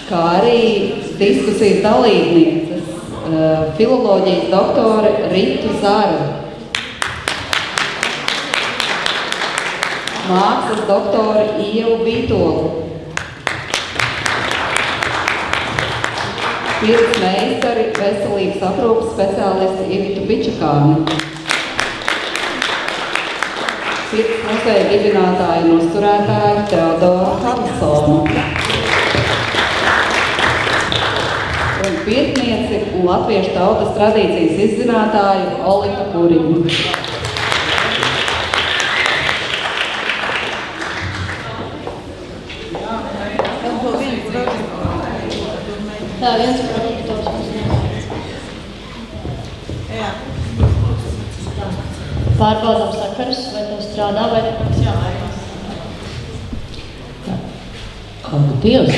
kā arī diskusijas dalībnieces, filoloģijas doktore Ritu Zaru, mākslas doktori Ievu Vītolu, pieredzi meistari veselības aprūpes speciālisti Ivitu Bičakāni, Sirds muzeja dibinātāju un uzturētāju Teodoru Harlisonu un pirtnieci un latviešu tautas tradīcijas izzinātāju Olitu Puriņu. Tā, viens projektors mums pārbaudām sakarus, vai to strādā, vai Dievs,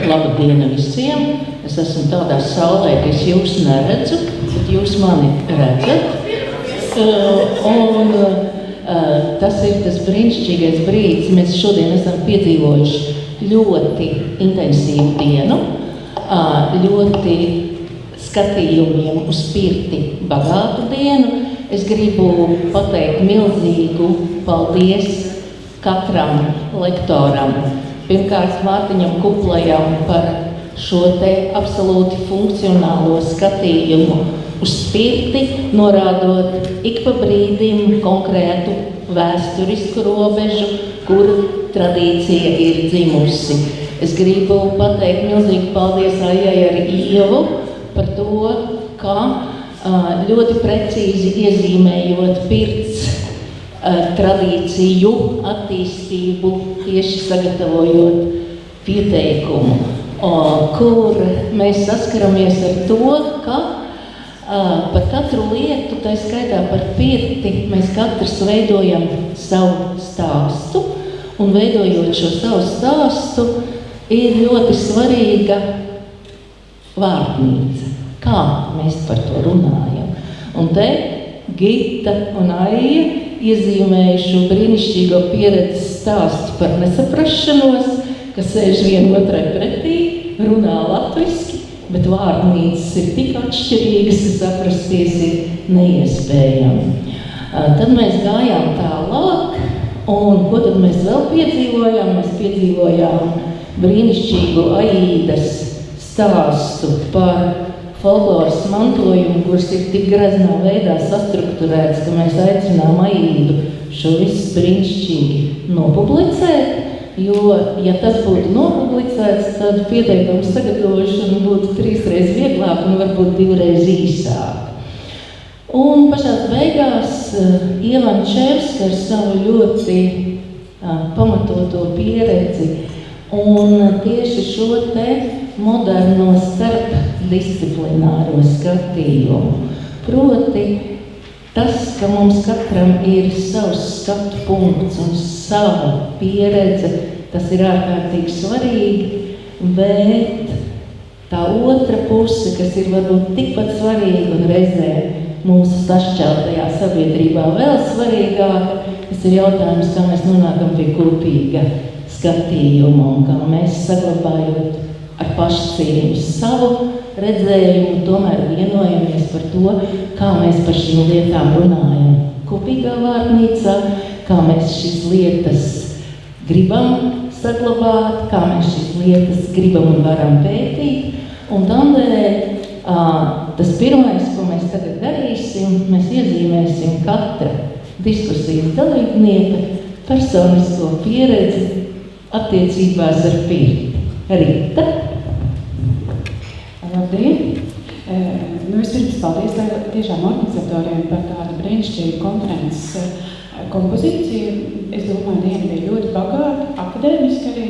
laba diena visiem. Es esmu tādā saulē, ka es jūs neredzu, bet jūs mani redzat. Tas ir tas brīnišķīgais brīdis. Mēs šodien esam piedzīvojuši ļoti intensīvu dienu, ļoti skatījumiem uz pirti bagātu dienu. Es gribu pateikt milzīgu paldies katram lektoram. Pirmkārt, Mārtiņam Kuplajam par šo te absolūti funkcionālo skatījumu uz pirti, norādot ik pa brīdim konkrētu vēsturisku robežu, kur tradīcija ir dzimusi. Es gribu pateikt milzīgu paldies Aijai ar Ievu par to, ka ļoti precīzi iezīmējot pirts tradīciju attīstību, tieši sagatavojot pieteikumu, kur mēs saskaramies ar to, ka par katru lietu, tā skaitā par pirti, mēs katrs veidojam savu stāstu, un veidojot šo savu stāstu, ir ļoti svarīga vārnīca. Kā mēs par to runājam? Un te Gita un Aija iezīmējuši brīnišķīgo pieredzes stāstu par nesaprašanos, kas sēž vienotrai pretī, runā latviski, bet vārnīcas ir tik atšķirīgas, ka saprasties ir neiespējami. Tad mēs gājām tālāk, un ko tad mēs vēl piedzīvojām? Mēs piedzīvojām brīnišķīgu Aīdas stāstu par folkloras mantojumu, kurš ir tik graznā veidā sastrukturēts, ka mēs aicinām Aīdu šo visu brīnišķīgi nopublicēt, jo, ja tas būtu nopublicēts, tad pieteikumu sagatavošana būtu 3 reizes vieglāk un varbūt 2 reizes īsāk. Un pašās beigās Ievančevska ar savu ļoti pamatoto pieredzi un tieši šo te moderno starpdisciplināro skatījumu. Proti, tas, ka mums katram ir savs skatu punkts un sava pieredze, tas ir ārkārtīgi svarīgi, bet tā otra puse, kas ir varbūt tikpat svarīga un reizē mūsu sašķeltajā sabiedrībā vēl svarīgāka, tas ir jautājums, kā mēs nonākam pie kopīga skatījuma un kā mēs saglabājot ar pašcieņu savu redzējumu, tomēr vienojamies par to, kā mēs par šīm lietām runājam kopīgā vārnīcā, kā mēs šīs lietas gribam saglabāt, kā mēs šīs lietas gribam un varam pētīt. Un tādēļ tas pirmais, ko mēs tagad darīsim, mēs iezīmēsim katra diskusijas dalībnieka personisko pieredzi attiecībās ar pirti. Rita. Labdien! Vispirms paldies tiešām organizatoriem par tādu brīnišķīgu konferences kompozīciju. Es domāju, diena bija ļoti bagāta, akadēmiski arī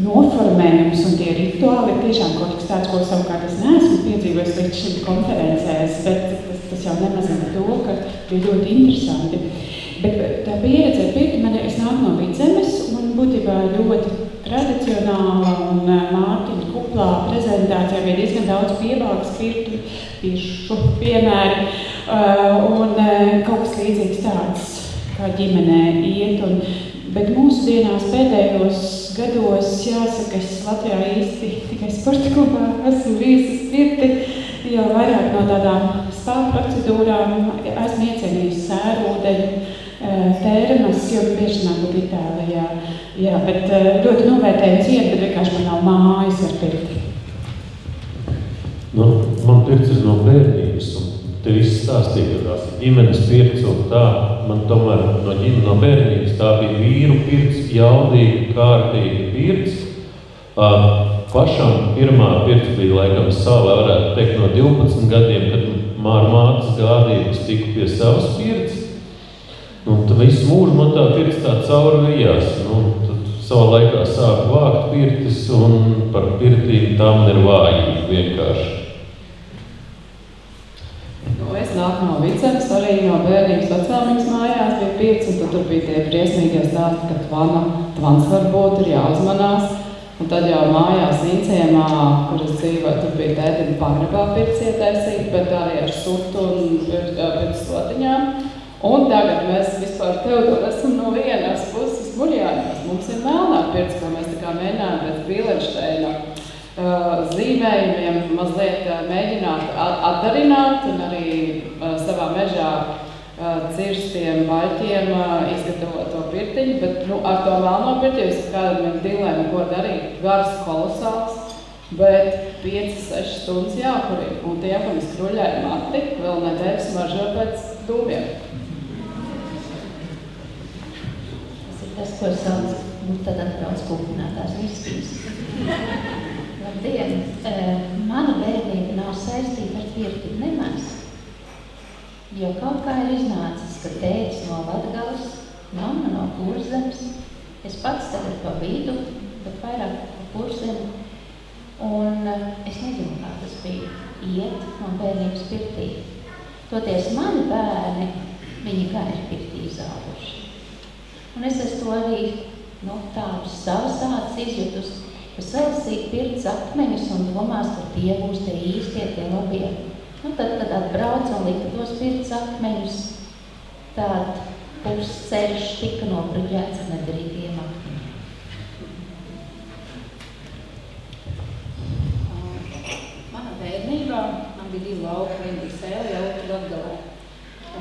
noformējums un tie rituāli ir tiešām kaut kas tāds, ko savukārt es neesmu piedzīvojis līdz šim konferencēs, bet tas jau nemazina to, ka bija ļoti interesanti. Bet tā pieredze ar pirti, es nāku no Vidzemes un būtībā ļoti tradicionāla un Mārtiņa Kuplā prezentācijā bija diezgan daudz piebalgas piršu piemēri un kaut kas līdzīgs tāds, kā ģimenē iet. Bet mūsu dienās pēdējos gados, jāsaka, es Latvijā īsti tikai sporta klubā esmu bijusi spirti, jau vairāk no tādām spā procedūrām esmu iecienījusi sērūdeņu, tēremas, jo bieži nāku Itālijā. Jā, bet ļoti novērtēju cienu, bet vienkārši man nav mājas ar pirti. Nu, man pirts ir no bērnības, un te viss stāstīja, ka tās ģimenes pirts un tā. Man tomēr no bērnības tā bija vīru pirts, jaudīga, kārtīga pirts. Pašam pirmā pirts bija laikam savā, varētu teikt, no 12 gadiem, kad mātes gādības tika pie savas pirts. Un tad visu mūžu man tā pirts tā caurvījās. Tad savā laikā sāku vākt pirtis, un par pirtīm tām ir vājīgi vienkārši. Es nāku no Vicemes, arī no bērnības vecāmiņas mājās bija pirts, un tad tur bija tie briesmīgie stāsti, ka tvans varbūt ir jāuzmanās. Un tad jau mājās Vinciemā, kur es dzīvoju, tur bija tētim pagrabā pirts ietaisīt, bet arī ar sutu un pirts sotiņām. Un tagad mēs vispār Teodor esam no vienās puses Muļjāņos. Mums ir melnā pirts, ko mēs tā kā mēģinājām pēc Bīlenšteina zīmējumiem mazliet mēģināt atdarināt un arī savā mežā cirstiem baļķiem izgatavot to pirtiņu, bet ar to melno pirti, jūs kādam dilēmu, ko darīt, gars kolosāls, bet 5-6 stundas jākurī, un tie, kam es kruļēju mati, vēl nedēļas maržo pēc dūmiem. Tas ir tas, ko sauc, tad atbrauc kūpinātās vispīs. Labdien! Mana bērnība nav saistīta ar pirti nemaz. Jo kaut kā ir iznācis, ka tētis no Latgales, mamma no Kurzemes, es pats tagad pa vidu, bet vairāk pa Kurzemi. Un es nezinu, kā tas bija iet no bērnības pirtī. Toties mani bērni, viņi kā ir pirtī zāvuši. Un es to arī tādus savas sācis izjutus, ka salasīja pirts akmeņus un domās, ka tie būs tie īstie, tie labie. Tad, kad atbrauca un lika tos pirts akmeņus, tād pusceļš tika nobruģēts ar nederīgiem akmeņiem. Manā bērnībā man bija 2 lauki, viena bija Sēlē, otra Latgalē.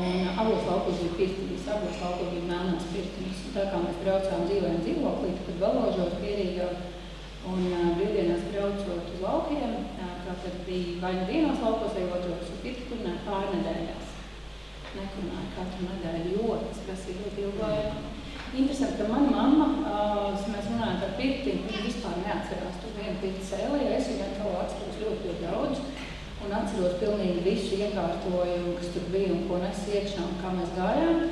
Un abos laukos bija pirtiņas, abos laukos bija melnās pirtiņas. Un tā kā mēs braucām dzīvojam dzīvoklī, kad Valaužos Pierīgā, un brīvdienās braucot uz laukiem, tātad bija vai nu vienos laukos, vai otros, un pirti kurināja pārnedēļās. Nekurināja katru nedēļu, jo tas prasīja ļoti ilgu laiku. Interesanti, ka mana mamma, mēs runājam par pirti, viņa vispār neatcerās. Tur viena pirti Sēlē, es viņu atkal atceros ļoti daudz, un atceros pilnīgi visu iekārtojumu, kas tur bija un ko nes iekšā un kā mēs gājām.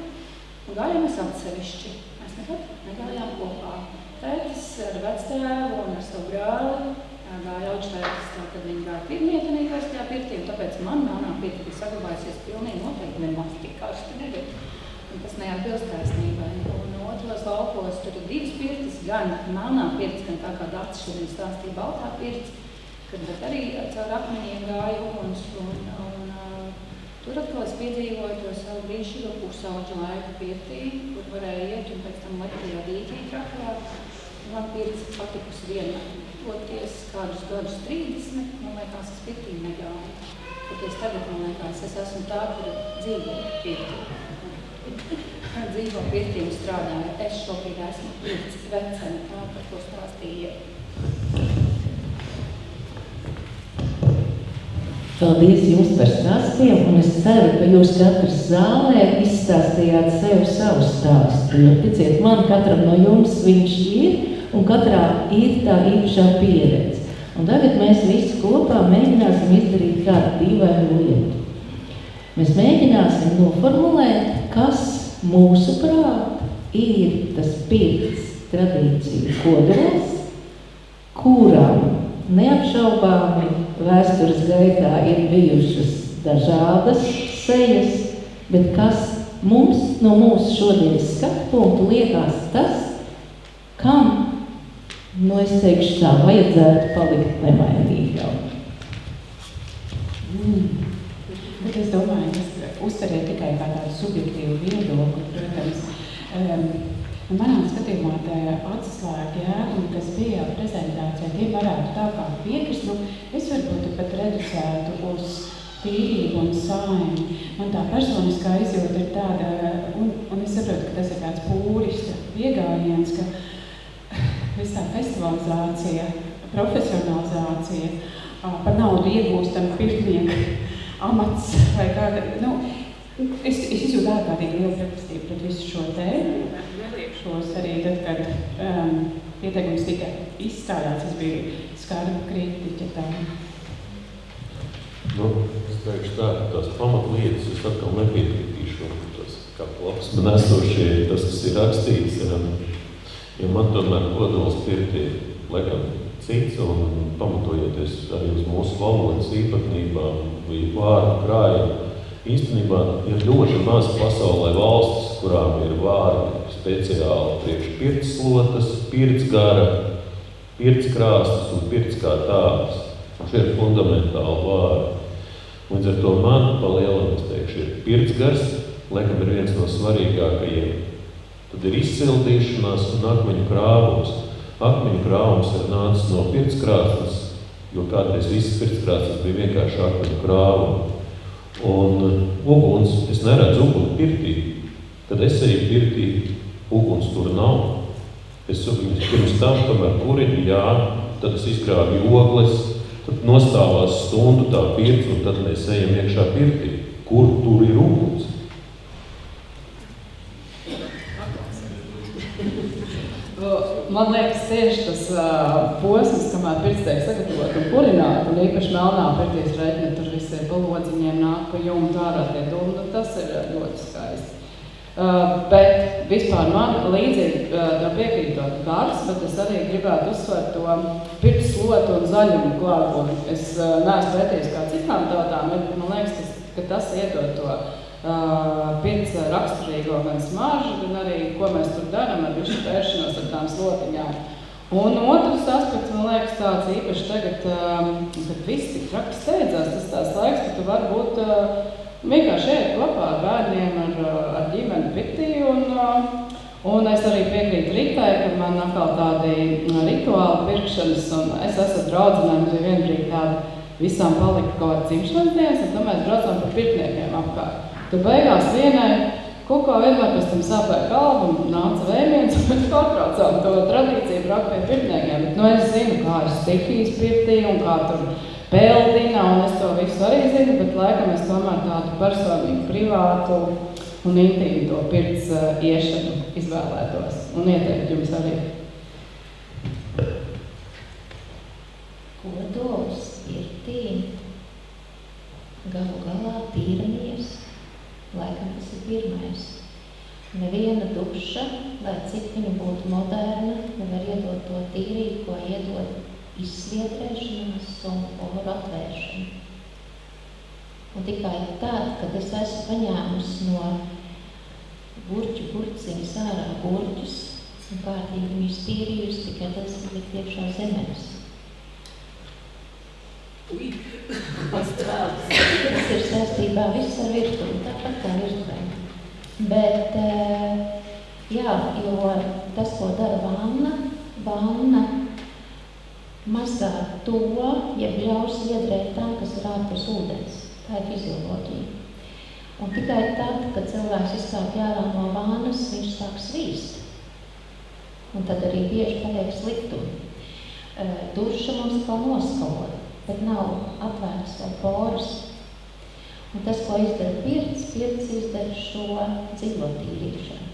Un gājām mēs atsevišķi. Mēs nekad negājām kopā. Tētis ar vectēvu un ar savu brāli gāja augštētis, tad viņi gāja pirmietenīgais tajā pirtī, un tāpēc man melnā pirti bija saglabājusies pilnīgi noteikti nemaz tik karsti nebija. Un tas neatbilst taisnībai. Un otros laukos tur ir 2 pirtis, gan melnā pirts, gan tā kā Dats šodien stāstīja baltā pirts, kad arī caur akmeņiem gāja uguns, un tur atkal es piedzīvoju to savu brīnišķīgo pusauģu laiku pirtī, kur varēja iet un pēc tam Latvijā dīķī trakā. Man pirts patikusi vienmēr. Toties kādus gadus 30, man liekas, es pirtī negāju. Toties tagad, man liekas, es esmu tā, kur dzīvo pirtī. Dzīvo pirtī un strādāju. Es šobrīd esmu pirts veceni, tā par ko stāstīja. Paldies jums par stāstiem, un es ceru, ka jūs katrs zālē izstāstījāt sev savu stāstu. Jo, ticiet man, katram no jums viņš ir, un katrā ir tā īpašā pieredze. Un tagad mēs visi kopā mēģināsim izdarīt kādu dīvainu lietu. Mēs mēģināsim noformulēt, kas mūsuprāt ir tas pirts tradīciju kodols, kuram neapšaubāmi vēstures gaitā ir bijušas dažādas sejas, bet kas mums no mūsu šodienas skatu punktu liekas tas, kam, es teikšu tā, vajadzētu palikt nemainīgam. Bet es domāju, es uztverēju tikai kā tādu subjektīvu viedokli, protams. Un manā skatījumā te atslēga jēgumi, kas bija prezentācijā, tie varētu tā kā piekrist. Es varbūt pat reducētu uz tīrību un saimi. Man tā personiskā izjūta ir tāda, un es saprotu, ka tas ir tāds pūrista piegājiens, ka viss tā festivalizācija, profesionalizācija, par naudu iegūstam pirtnieku amats vai kāda, es izjūtu ārkārtīgi lielu pretestību pret visu šo tēmu. Šos arī tad, kad pieteikums tika izstādāts, es biju skarba kritiķa tā. Es teikšu tā, ka tās pamatlietas es atkal nepiekritīšu, tas kā plaps man esošie, tas, kas ir rakstīts, jo man tomēr kodols pirti laikam cits un pamatojoties arī uz mūsu valodas īpatnībām vai vārdu krājumu. Īstenībā ir ļoti maz pasaulē valstis, kurām ir vārdi speciāli priekš pirtslotas, pirtsgara, pirtskrāstas un pirts kā tādas. Šie ir fundamentāli vārdi. Līdz ar to man palielam, es teikšu, ir pirtsgars, laikam ir viens no svarīgākajiem. Tad ir izsildīšanās un akmeņu krāvums. Akmeņu krāvums ir nācis no pirtskrāstas, jo kādreiz visas pirtskrāstas bija vienkārši akmeņu krāvumi. Un uguns, es neredzu uguni pirtī. Kad es eju pirtī, uguns tur nav. Es pirms tam tomēr kurinu, jā, tad es izkrāvu ogles, tad nostāvās stundu tā pirts, un tad mēs ejam iekšā pirtī. Kur tur ir uguns? Man liekas, tieši tas posms, kamēr pirts tiek sagatavot un kurināt, un īpaši melnā pirtīs reiķina, tur visi ir balodiņiem nāk pa jumtu ārā tie dūmi, tas ir ļoti skaisti. Bet vispār man līdzīgi tā piekrītot gars, bet es arī gribētu uzsvērt to pirts slotu un zaļumu klātbūtni. Es neesmu pētījis kā citām tautām, bet man liekas, ka tas iedod to pirts raksturīgo gan smaržu, gan arī, ko mēs tur daram ar visu vēršanos ar tām slotiņām. Un otrs aspekts, man liekas, tāds īpaši tagad, kad viss tik traki steidzās, tas tās laiks, ka tu vari būt vienkārši ēt kopā ar bērniem, ar ģimeni pirtī, un es arī piekrītu Ritai, ka man atkal tādi rituāli pirkšanas, un es esmu draudzinājumi, jo vienbrīd tādi visām palika kaut kāds dzimšanas dienas, un tad mēs braucām par pirtniekiem apkārt. Tu beigās vienai kaut kā vienmēr pēc tam sāpēja galva un nāca vēmiens, un mēs pārtraucām to tradīciju braukt pie pirtniekiem. Bet, es zinu, kā ir stihijas pirtī un kā tur peldina, un es to visu arī zinu, bet laikam es tomēr tādu personīgu, privātu un intīmu to pirts iešanu izvēlētos un ieteikt jums arī. Kodols pirtī galu galā tīramies. Laikam tas ir pirmais. Neviena duša, lai cik viņa būtu moderna, nevar iedot to tīrību, ko iedod izsviedrēšanās un poru atvēršana. Un tikai tad, kad es esmu paņēmusi no gurķu burciņas ārā gurķus un kārtīgi viņus tīrījusi, tikai tad es likt iekšā zemes. Tas ir saistībā viss ar virtuvi, tāpat kā virtuvē. Bet, jā, jo tas, ko dara vanna mazgā to, ja ļaus iedrēt tam, kas ir ārpus ūdens. Tā ir fizioloģija. Un tikai tad, kad cilvēks izkāpj ārā no vannas, viņš sāk svīst. Un tad arī bieži paliek sliktumi. Duša mums kā noskalo, bet nav atvērts vai poras. Un tas, ko izdara pirts izdara šo dziļo tīrīšanu.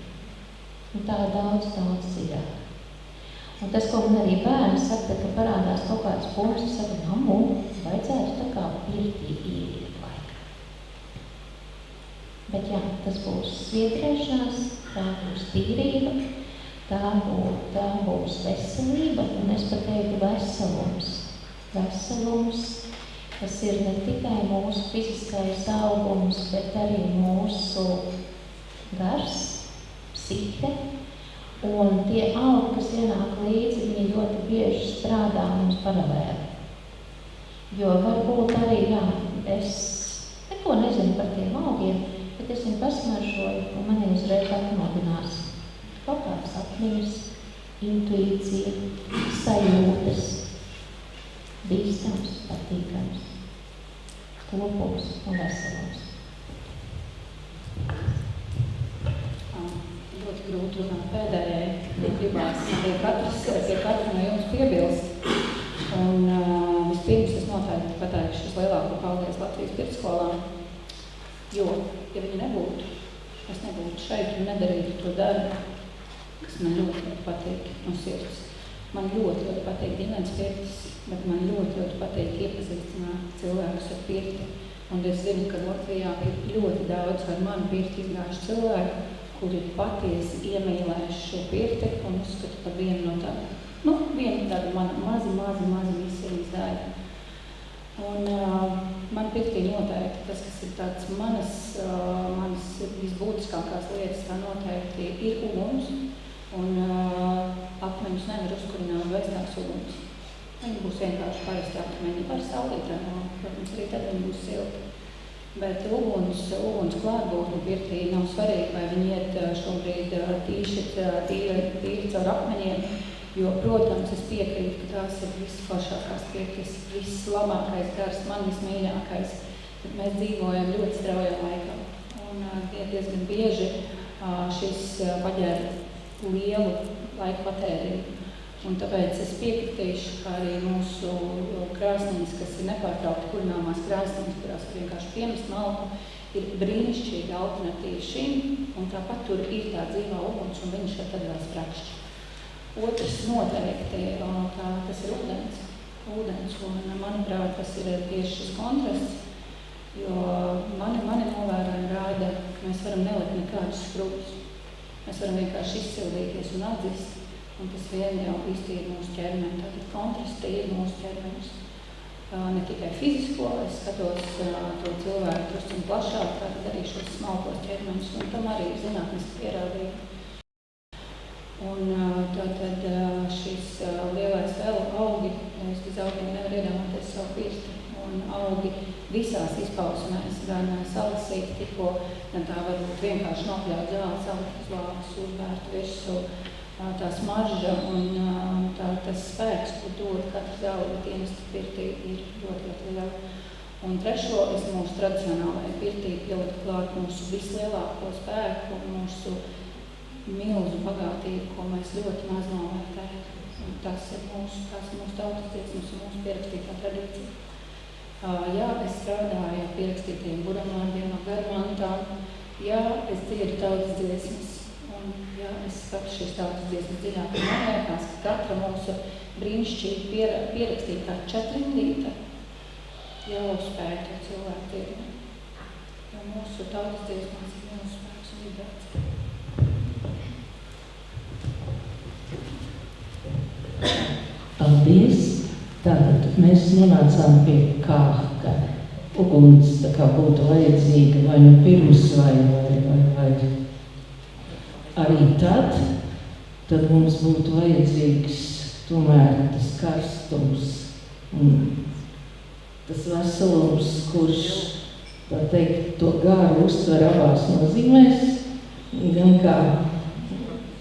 Un tā ir daudz dziļāk. Un tas, ko man arī bērni saka, ka parādās kaut kāds punkts, saka, mammu, vajadzētu tā kā pirtī īrīt laiku. Bet jā, tas būs sviedrēšanās, tā būs tīrība, tā būs veselība, un es pat teiktu veselums. Veselums, kas ir ne tikai mūsu fiziskais augums, bet arī mūsu gars, psihe, un tie augi, kas ienāk līdzi, viņi ļoti bieži strādā mums paralēli. Jo varbūt arī, jā, es neko nezinu par tiem augiem, bet es viņu pasmaržoju, un mani uzreiz atmodinās. kaut kādas atmiņas, intuīcija, sajūtas, bīstams, patīkams, kopums un veselums. Ļoti grūti runāt pēdējai, gribās pie katra no jums piebilst. Un vispirms es noteikti pateikšu lielāko paldies Latvijas pirtsskolām, jo, ja viņi nebūtu, es nebūtu šeit un nedarītu to darbu, kas man ļoti patīk no sirds. Man ļoti patīk ģimenes pirtis, bet man ļoti patīk iepazīstināt cilvēkus ar pirti. Un es zinu, ka Latvijā ir ļoti daudz ar mani pirti izgājuši cilvēku, kuri patiesi iemīlējuši šo pirti un uzskatu par vienu no tādu, vienu tādu mazi misijas daļu. Un man pirtī noteikti tas, kas ir tāds manas visbūtiskākās lietas, tā noteikti ir uguns. Un akmeņus nevar uzkurināt bez tās uguns. Viņi būs vienkārši parasti akmeņi par saulītēm, protams, arī tad viņi būs silti. Bet uguns klātbūtne pirtī nav svarīgi, vai viņi iet šobrīd tīri caur akmeņiem, jo, protams, es piekrītu, ka tās ir visforšākās pirtis, vislabākais gars, man vismīļākais, bet mēs dzīvojam ļoti straujā laikā. Un diezgan bieži šis paģēra lielu laiku patērību. Un tāpēc es piekritīšu, kā arī mūsu krāsnīs, kas ir nepārtraukti kurināmās krāsnīs, kurās vienkārši piemest malku, ir brīnišķīga alternatīva šim, un tāpat tur ir tā dzīvā uguns, un viņš šeit tad vēl sprakšķi. Otrs noteikti, tas ir ūdens, un manuprāt, tas ir tieši šis kontrasts, jo mani novērojumi rāda, ka mēs varam nelikt nekādus skrubus. Mēs varam vienkārši izsildīties un atzist, un tas vien jau īsti ir mūsu ķermeni. Tātad kontrasti ir mūsu ķermenis. Ne tikai fizisko, es skatos to cilvēku drusciņu plašāk, tātad arī šos smalkos ķermenis, un tam arī ir zinātniski pierādījumi. Un tātad šis lielais vēl augi, es bez augiem nevaru iedomāties savu pirti, un augi visās izpausmēs, gan salasīt tikko, gan tā varbūt vienkārši nokļaut zāli, salikt uz lāvas, uzbērt visu, tā smarža un tas spēks, ko dod katru zāli dienestu pirtī, ir ļoti liela. Un trešo es mūsu tradicionālajai pirtī pieliku klāt mūsu vislielāko spēku, mūsu milzu bagātību, ko mēs ļoti maz novērtējam. Tas ir mūsu tautas dziesmas un mūsu pierakstītā tradīcija. Jā, es strādāju pierakstītiem buramārdiem, garmantām. Jā, es dziedu tautas dziesmas. Un, jā, es skatu šīs tautas dziesmas dziļāk. Man liekas, ka katra mūsu brīnišķīgi pierakstītā četrindīta jau spēja to cilvēku tirni. Jo mūsu tautas dziesmās ir mūsu spēks un vibrācija. Paldies! Tātad mēs nonācām pie kā, ka uguns tā kā būtu vajadzīga vai nu pirms vai arī tad mums būtu vajadzīgs tomēr tas karstums un tas veselums, kurš, tā teikt, to garu uztver abās nozīmēs, gan kā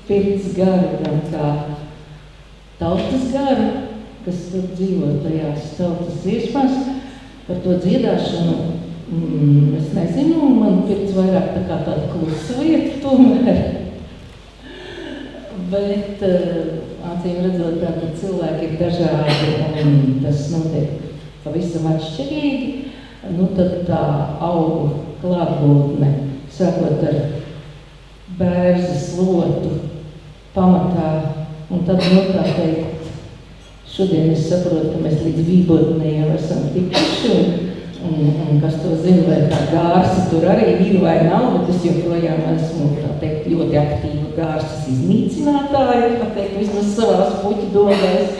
pirts garu, gan kā tautas garu, kas tur dzīvo tajās tautas dziesmās. Par to dziedāšanu, es nezinu, man pirts vairāk tā kā tāda klusa vieta tomēr. Bet, acīm redzot, tātad cilvēki ir dažādi un tas notiek pavisam atšķirīgi. Tad tā augu klātbūtne, sākot ar bērzes lotu pamatā, un tad tā teikt, šodien es saprotu, ka mēs līdz Vībotnē jau esam tikuši, un kas to zina, vai tā gārsa tur arī ir vai nav, bet es joprojām esmu, tā teikt, ļoti aktīva gārsas iznīcinātāja, tā teikt, vismaz savās puķu domēs.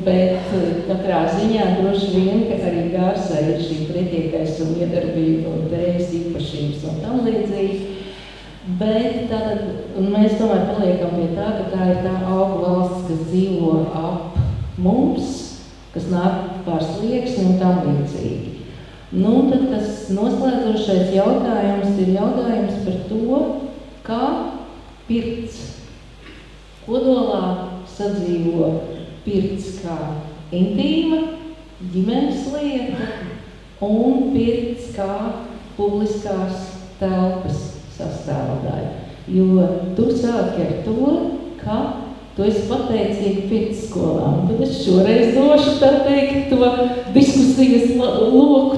Bet katrā ziņā droši vien, ka arī gārsā ir šī pretiekais un iedarbība un tējas īpašības un tam līdzīgi. Bet tātad, un mēs tomēr paliekam pie tā, ka tā ir tā augu valsts, kas dzīvo ap mums, kas nāk pār slieksni un tam līdzīgi. Tad tas noslēdzošais jautājums ir jautājums par to, kā pirts kodolā sadzīvo pirts kā intīma, ģimenes lieta un pirts kā publiskās telpas sastāvdaļa. Jo tu sāki ar to, ka tu esi pateicīga pirts skolām. Tad es šoreiz došu, tā teikt, to diskusijas loku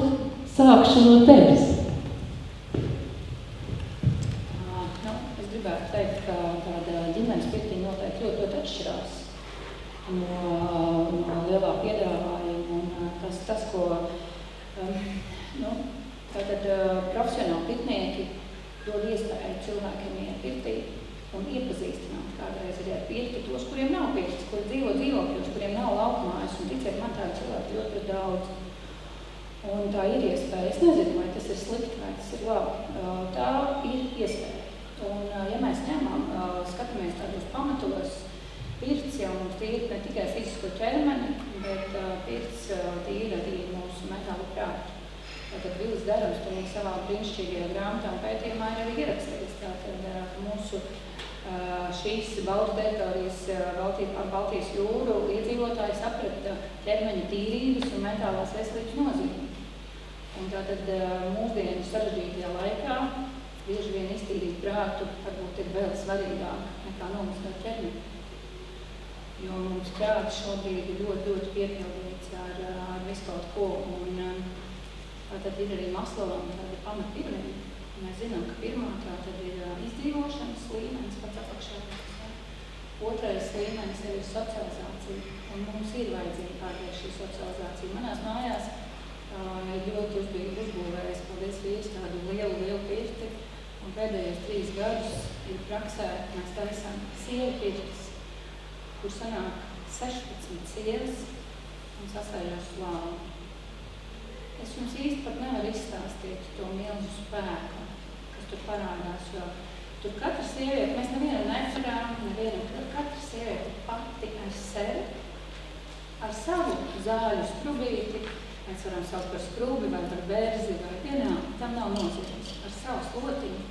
sākšu no tevis. Es gribētu teikt, ka tāda ģimenes pirtiņa noteikti ļoti atšķirās no lielā piedāvājuma. Un tas ko tātad profesionāli pirtnieki dod iespēju cilvēkiem iet pirtī un iepazīstināt kādreiz arī ar pirti tos, kuriem nav pirtis, kuri dzīvo dzīvokļos, kuriem nav laukmājas, un ticiet man tādu cilvēku ļoti daudz. Un tā ir iespēja. Es nezinu, vai tas ir slikti, vai tas ir labi. Tā ir iespēja. Un ja mēs skatāmies tādos pamatos, pirts jau mums tīra ne tikai fizisko ķermeni, bet pirts tīra arī mūsu mentālo prātu. Tātad Vilis Derams to savā brīnišķīgajā grāmatā un pētījumā ir arī ierakstījis. Tātad mūsu šīs Baltu teritorijas Baltijas jūru iedzīvotāji saprata ķermeņa tīrības un mentālās veselības nozīmi. Un tātad mūsdienu sarežģītajā laikā bieži vien iztīrīt prātu varbūt ir vēl svarīgāk nekā nomazgāt ķermeni. Jo mums prāts šobrīd ir ļoti piepildīts ar visu kaut ko. Un tātad ir arī Maslovam tāda pamatpiramīda. Mēs zinām, ka pirmā tātad ir izdzīvošanas līmenis pats apakšā. Otrais līmenis ir socializācija. Un mums ir vajadzīga kādreiz šī socializācija. Manās mājās ļoti uzbūvējis, paldies vīrs, tādu lielu pirti. Un pēdējos 3 gadus ir praksē, mēs taisām sievu pirtis, kur sanāk 16 sievas un sasēžās slāvu. Es jums īsti pat nevaru izstāstīt to milzu spēku, kas tur parādās, jo tur katra sieviete, mēs nevienam nevaram, katra sieviete pati ar sevi, ar savu zāļu skrubīti, mēs varam saukt par skrubi vai par bērzi vai vienā, tam nav nozīmes, ar savu slotiņu,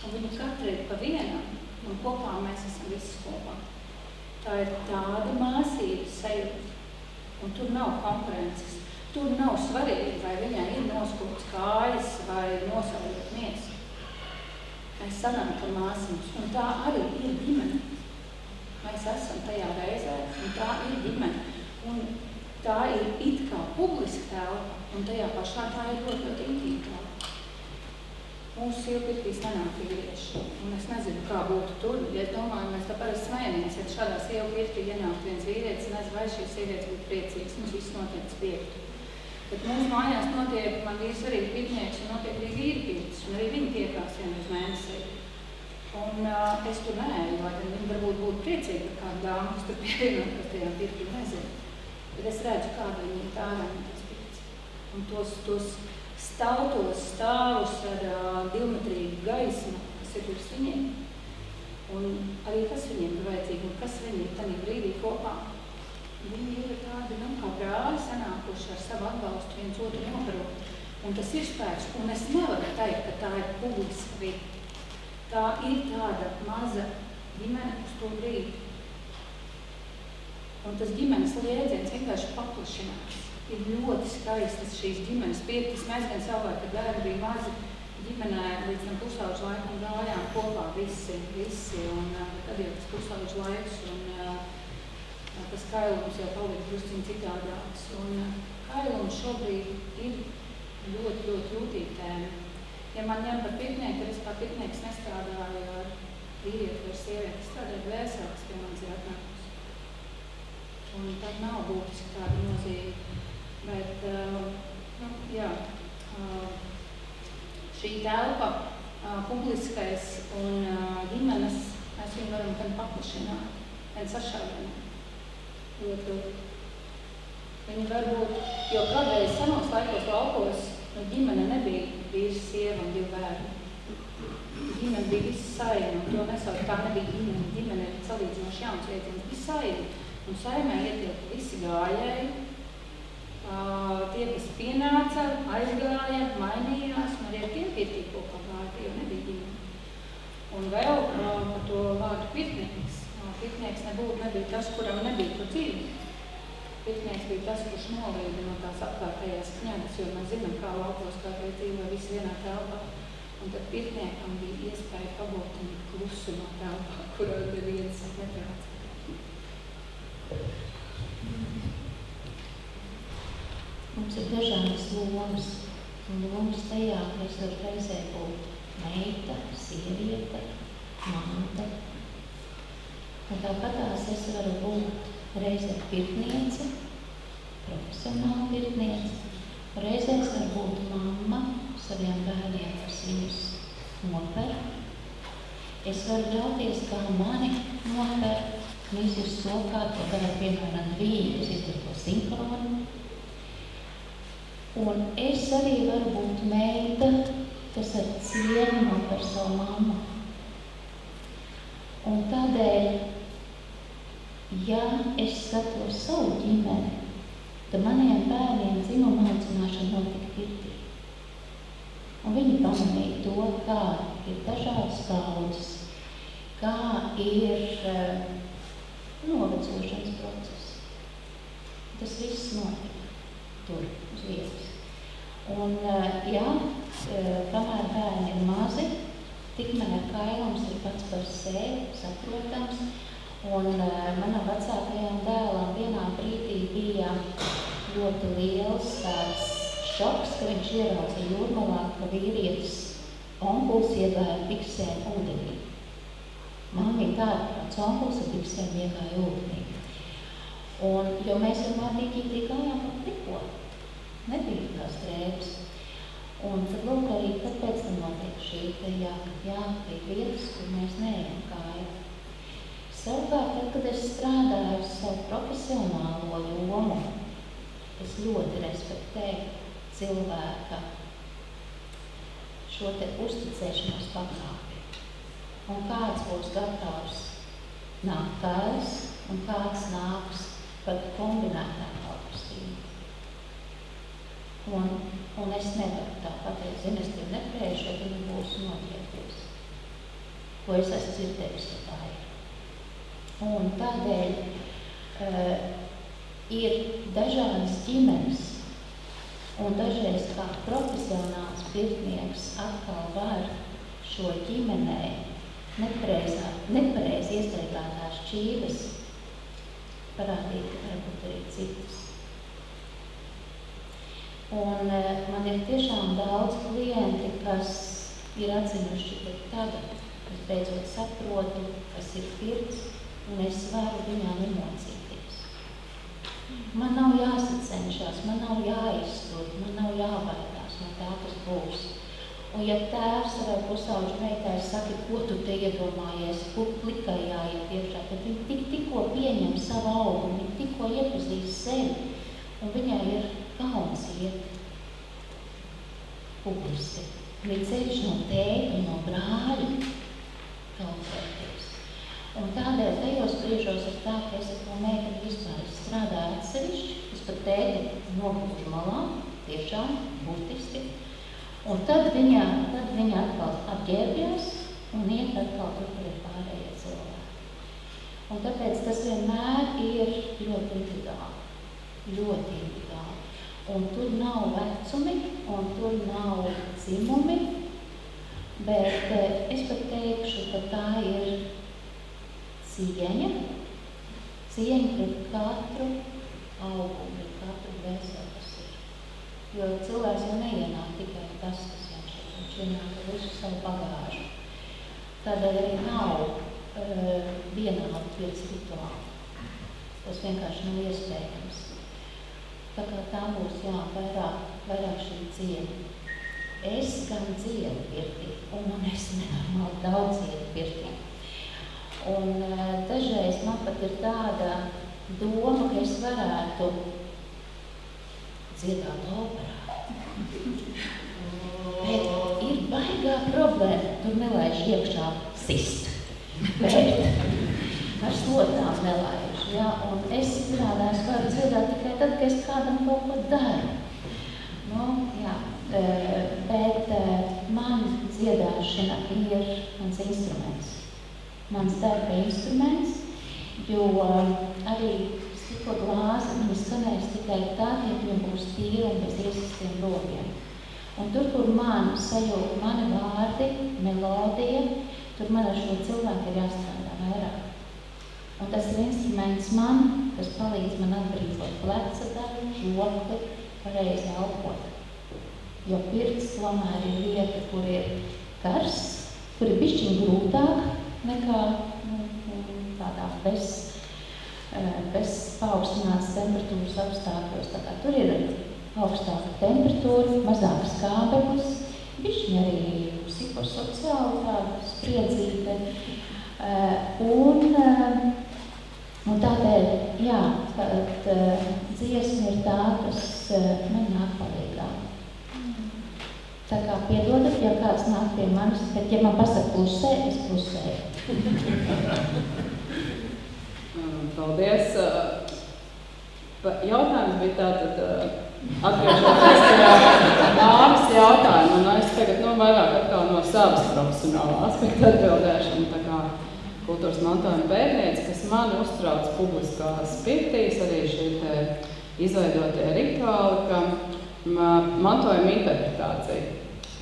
un viņu katra ir pa vienam, un kopā mēs esam visi kopā. Tā ir tāda māsības sajūta, un tur nav konkurences. Tur nav svarīgi, vai viņai ir noskūpts kājas vai nosaujot miesu. Mēs sanākam māsiņus, un tā arī ir ģimene. Mēs esam tajā reizē, un tā ir ģimene. Un tā ir it kā publiska telpa, un tajā pašā tā ir ļoti intīma telpa. Mūsu sievpirtīs nenāk vīrieši, un es nezinu, kā būtu tur. Ja es domāju, mēs tā parasti smajamies, ja šādā sievpirtī ienāk viens vīrietis, nezinu, vai šīs sievietes būtu priecīgas, mums viss noteikti spiegtu. Bet mūsu mājās notiek, man vīrs arī ir pirtnieks, un notiek arī vīri pirtis, un arī viņi tiekās vienreiz mēnesī. Un es tur neēju, lai viņi varbūt būtu priecīgi par kādu dāmu, kas tur pievienotos tajā pirtī, nezinu. Bet es redzu, kāda viņi ir tārēni tās pirtis. Un tos stautos stāvus ar divmetrīgu gaismu, kas ir virs viņiem. Un arī kas viņiem ir vajadzīgi, un kas viņi ir tādā brīdī kopā. Viņi ir tādi, kā brāļi sanākuši ar savu atbalstu viens otru nokarot. Un tas ir spēks, un es nevaru teikt, ka tā ir publiska vieta. Tā ir tāda maza ģimene uz to brīdi. Un tas ģimenes liedziens vienkārši paplašinās. Ir ļoti skaistas šīs ģimenes pirtis. Mēs gan savulaik, kad bērni bija mazi ģimenē, līdz tam pusauģu laikam gājām kopā visi. Un tad jau tas pusauģu laiks, un tas kailums jau palika drusciņ citādāks. Un kailums šobrīd ir ļoti jūtīga tēma. Ja man ņem par pirtnieku, tad es kā pirtnieks nestrādāju ar vīrieti vai sievieti, es strādāju dvēseli, kas pie manis ir atnākusi. Un tad nav būtiski tāda nozīme. Bet, šī telpa, publiskais un ģimenes, mēs viņu varam gan paplašināt, gan sašķeltināt. Viņi var būt, jo kādreiz senos laikos laukos ģimene nebija vīrs, sieva un 2 bērni. Ģimene bija visa saima, un to nesaukt, tā nebija ģimene. Ģimene ir salīdzinoši jauns jēdziens, bija saima. Un saimē ietilpa visi gājēji, tie, kas pienāca, aizgāja, mainījās, un arī ar tiem pirtī kopā gāja, tie jau nebija ģimene. Un vēl par to vārdu pirtnieks. Pirtnieks nebija tas, kuram nebija tur dzīvi. Pirtnieks bija tas, kurš nolīda no tās apkārtējās kņadas, jo mēs zinām, kā laukos kādreiz dzīvo visi vienā telpā. Un tad pirtniekam bija iespēja pabūt un klusumā telpā, kurā neviens netrāca. Mums ir dažādas lomas. Un lomas tajā, ka es varu reizē būt meita, sieviete, mante. Un tāpatās es varu būt reizē pirtniece, profesionāla pirtniece. Reizēs var būt mamma saviem bērniem, kas viņus noper. Es varu ļauties, kā mani noper, un izjust to, kā to dara, piemēram, vīņas, izdara to sinhronu. Un es arī varu būt meita, kas ar cienu noper savu mammu. Un tādēļ, ja es skatos savu ģimeni, tad maniem bērniem dzimuma audzināšana notika pirtī. Un viņi pamanīja to, kā ir dažādas paudzes, kā ir novecošanas process. Tas viss notika tur uz vietas. Un, kamēr bērni ir mazi, tikmēr kailums ir pats par sevi saprotams. Un manam vecākajam dēlam vienā brīdī bija ļoti liels tāds šoks, ka viņš ieraudzīja Jūrmalā, ka vīrietis onkuls iegāja biksēm ūdenī. Man bija tāda, kāds onkuls ar biksēm iegāja ūdenī. Un, jo mēs ar Mārtīķītī gājām pat tikko. Nebija tās drēbes. Un tad lūk arī, kāpēc tam notiek šī te jākrīt vietas, kur mēs neejam kāju. Savukārt, tad, kad es strādāju uz savu profesionālo jomu, es ļoti respektēju cilvēka šo te uzticēšanos pakāpi. Un kāds būs gatavs nākt kājas, un kāds nāks par kombinētām augustīm. Un es nevaru tā pateikt, zini, es tev neprēšu, ja tu nebūsi notiekties. Ko es esmu dzirdējis, ka tā ir. Un tādēļ ir dažādas ģimenes, un dažreiz kā profesionāls pirtnieks atkal var šo ģimenē nepareizi iestrādātās šķības parādīt, ka varbūt arī citas. Un man ir tiešām daudz klienti, kas ir atzinuši, ka tagad es beidzot saprotu, kas ir pirts, un es varu viņām emocīties. Man nav jāsacenšās, man nav jāiztur, man nav jābaidās no tā, kas būs. Un ja tēvs savai pusauģu meitai saka, ko tu te iedomājies, kur plikai jāiet iekšā, tad viņi tikko pieņem savu augu, viņi tikko iepazīst sevi, un viņai ir kauns iet publiski. Viņa ceļš no tēta un no brāļa kautrēties. Un tādēļ tajos brīžos ir tā, ka es ar to meiteni vispār strādāju atsevišķi, es pat tēti noglužu malā, tiešām, burtiski. Un tad viņa atkal apģērbjās un iet atkal tur, kur ir pārējie cilvēki. Un tāpēc tas vienmēr ir ļoti individuāli. Ļoti individuāli. Un tur nav vecumi, un tur nav dzimumi, bet es pat teikšu, ka tā ir cieņa pret katru augu, pret katru dvēseli, kas ir. Jo cilvēks jau neienāk tikai tas, kas viņš ienāk ar visu savu bagāžu. Tādēļ arī nav vienādi pirts rituāli. Tas vienkārši nav iespējams. Tā kā tā būs, vairāk šī cieņa. Es gan dziedu pirtī, un man es nenormāli daudz dziedu pirtī. Un dažreiz man pat ir tāda doma, ka es varētu dziedāt operā. Bet ir baigā problēma, tur nelaiž iekšā sist. Bet ar slotām nelaiž, jā, un es varu dziedāt tikai tad, ka es kādam kaut ko daru. Nu, jā. bet man dziedāšana ir mans instruments. Mans darba instruments, jo arī stikla glāze, viņa skanēs tikai tad, ja viņa būs tīra un bez iesistiem rogiem. Un tur, kur man sajūt mani vārdi, melodija, tur man ar šo cilvēku ir jāstrādā vairāk. Un tas ir instruments man, kas palīdz man atbrīvot pleca daļu, žokli, pareizi elpot. Jo pirts tomēr ir vieta, kur ir karsts, kur ir bišķiņ grūtāk nekā tādā bez paaugstinātas temperatūras apstākļos. Tā kā tur ir augstāka temperatūra, mazāk skābeklis, bišķiņ arī psihosociāli tāda spriedzīte. Un tādēļ, jā, kad dziesma ir tā, kas man nāk palīgā. Tā kā piedodat, ja kāds nāk pie manis, bet ja man pasaka klusē, es klusēju. Paldies. Jautājums bija tātad, atgriežoties pie Māras jautājumu, un es tagad vairāk atkal no savas profesionālā aspekta atbildēšanu, tā kā kultūras mantojuma pētniece, kas mani uztrauc publiskās pirtīs, arī šī te izveidotie rituāli, ka mantojuma interpretācija.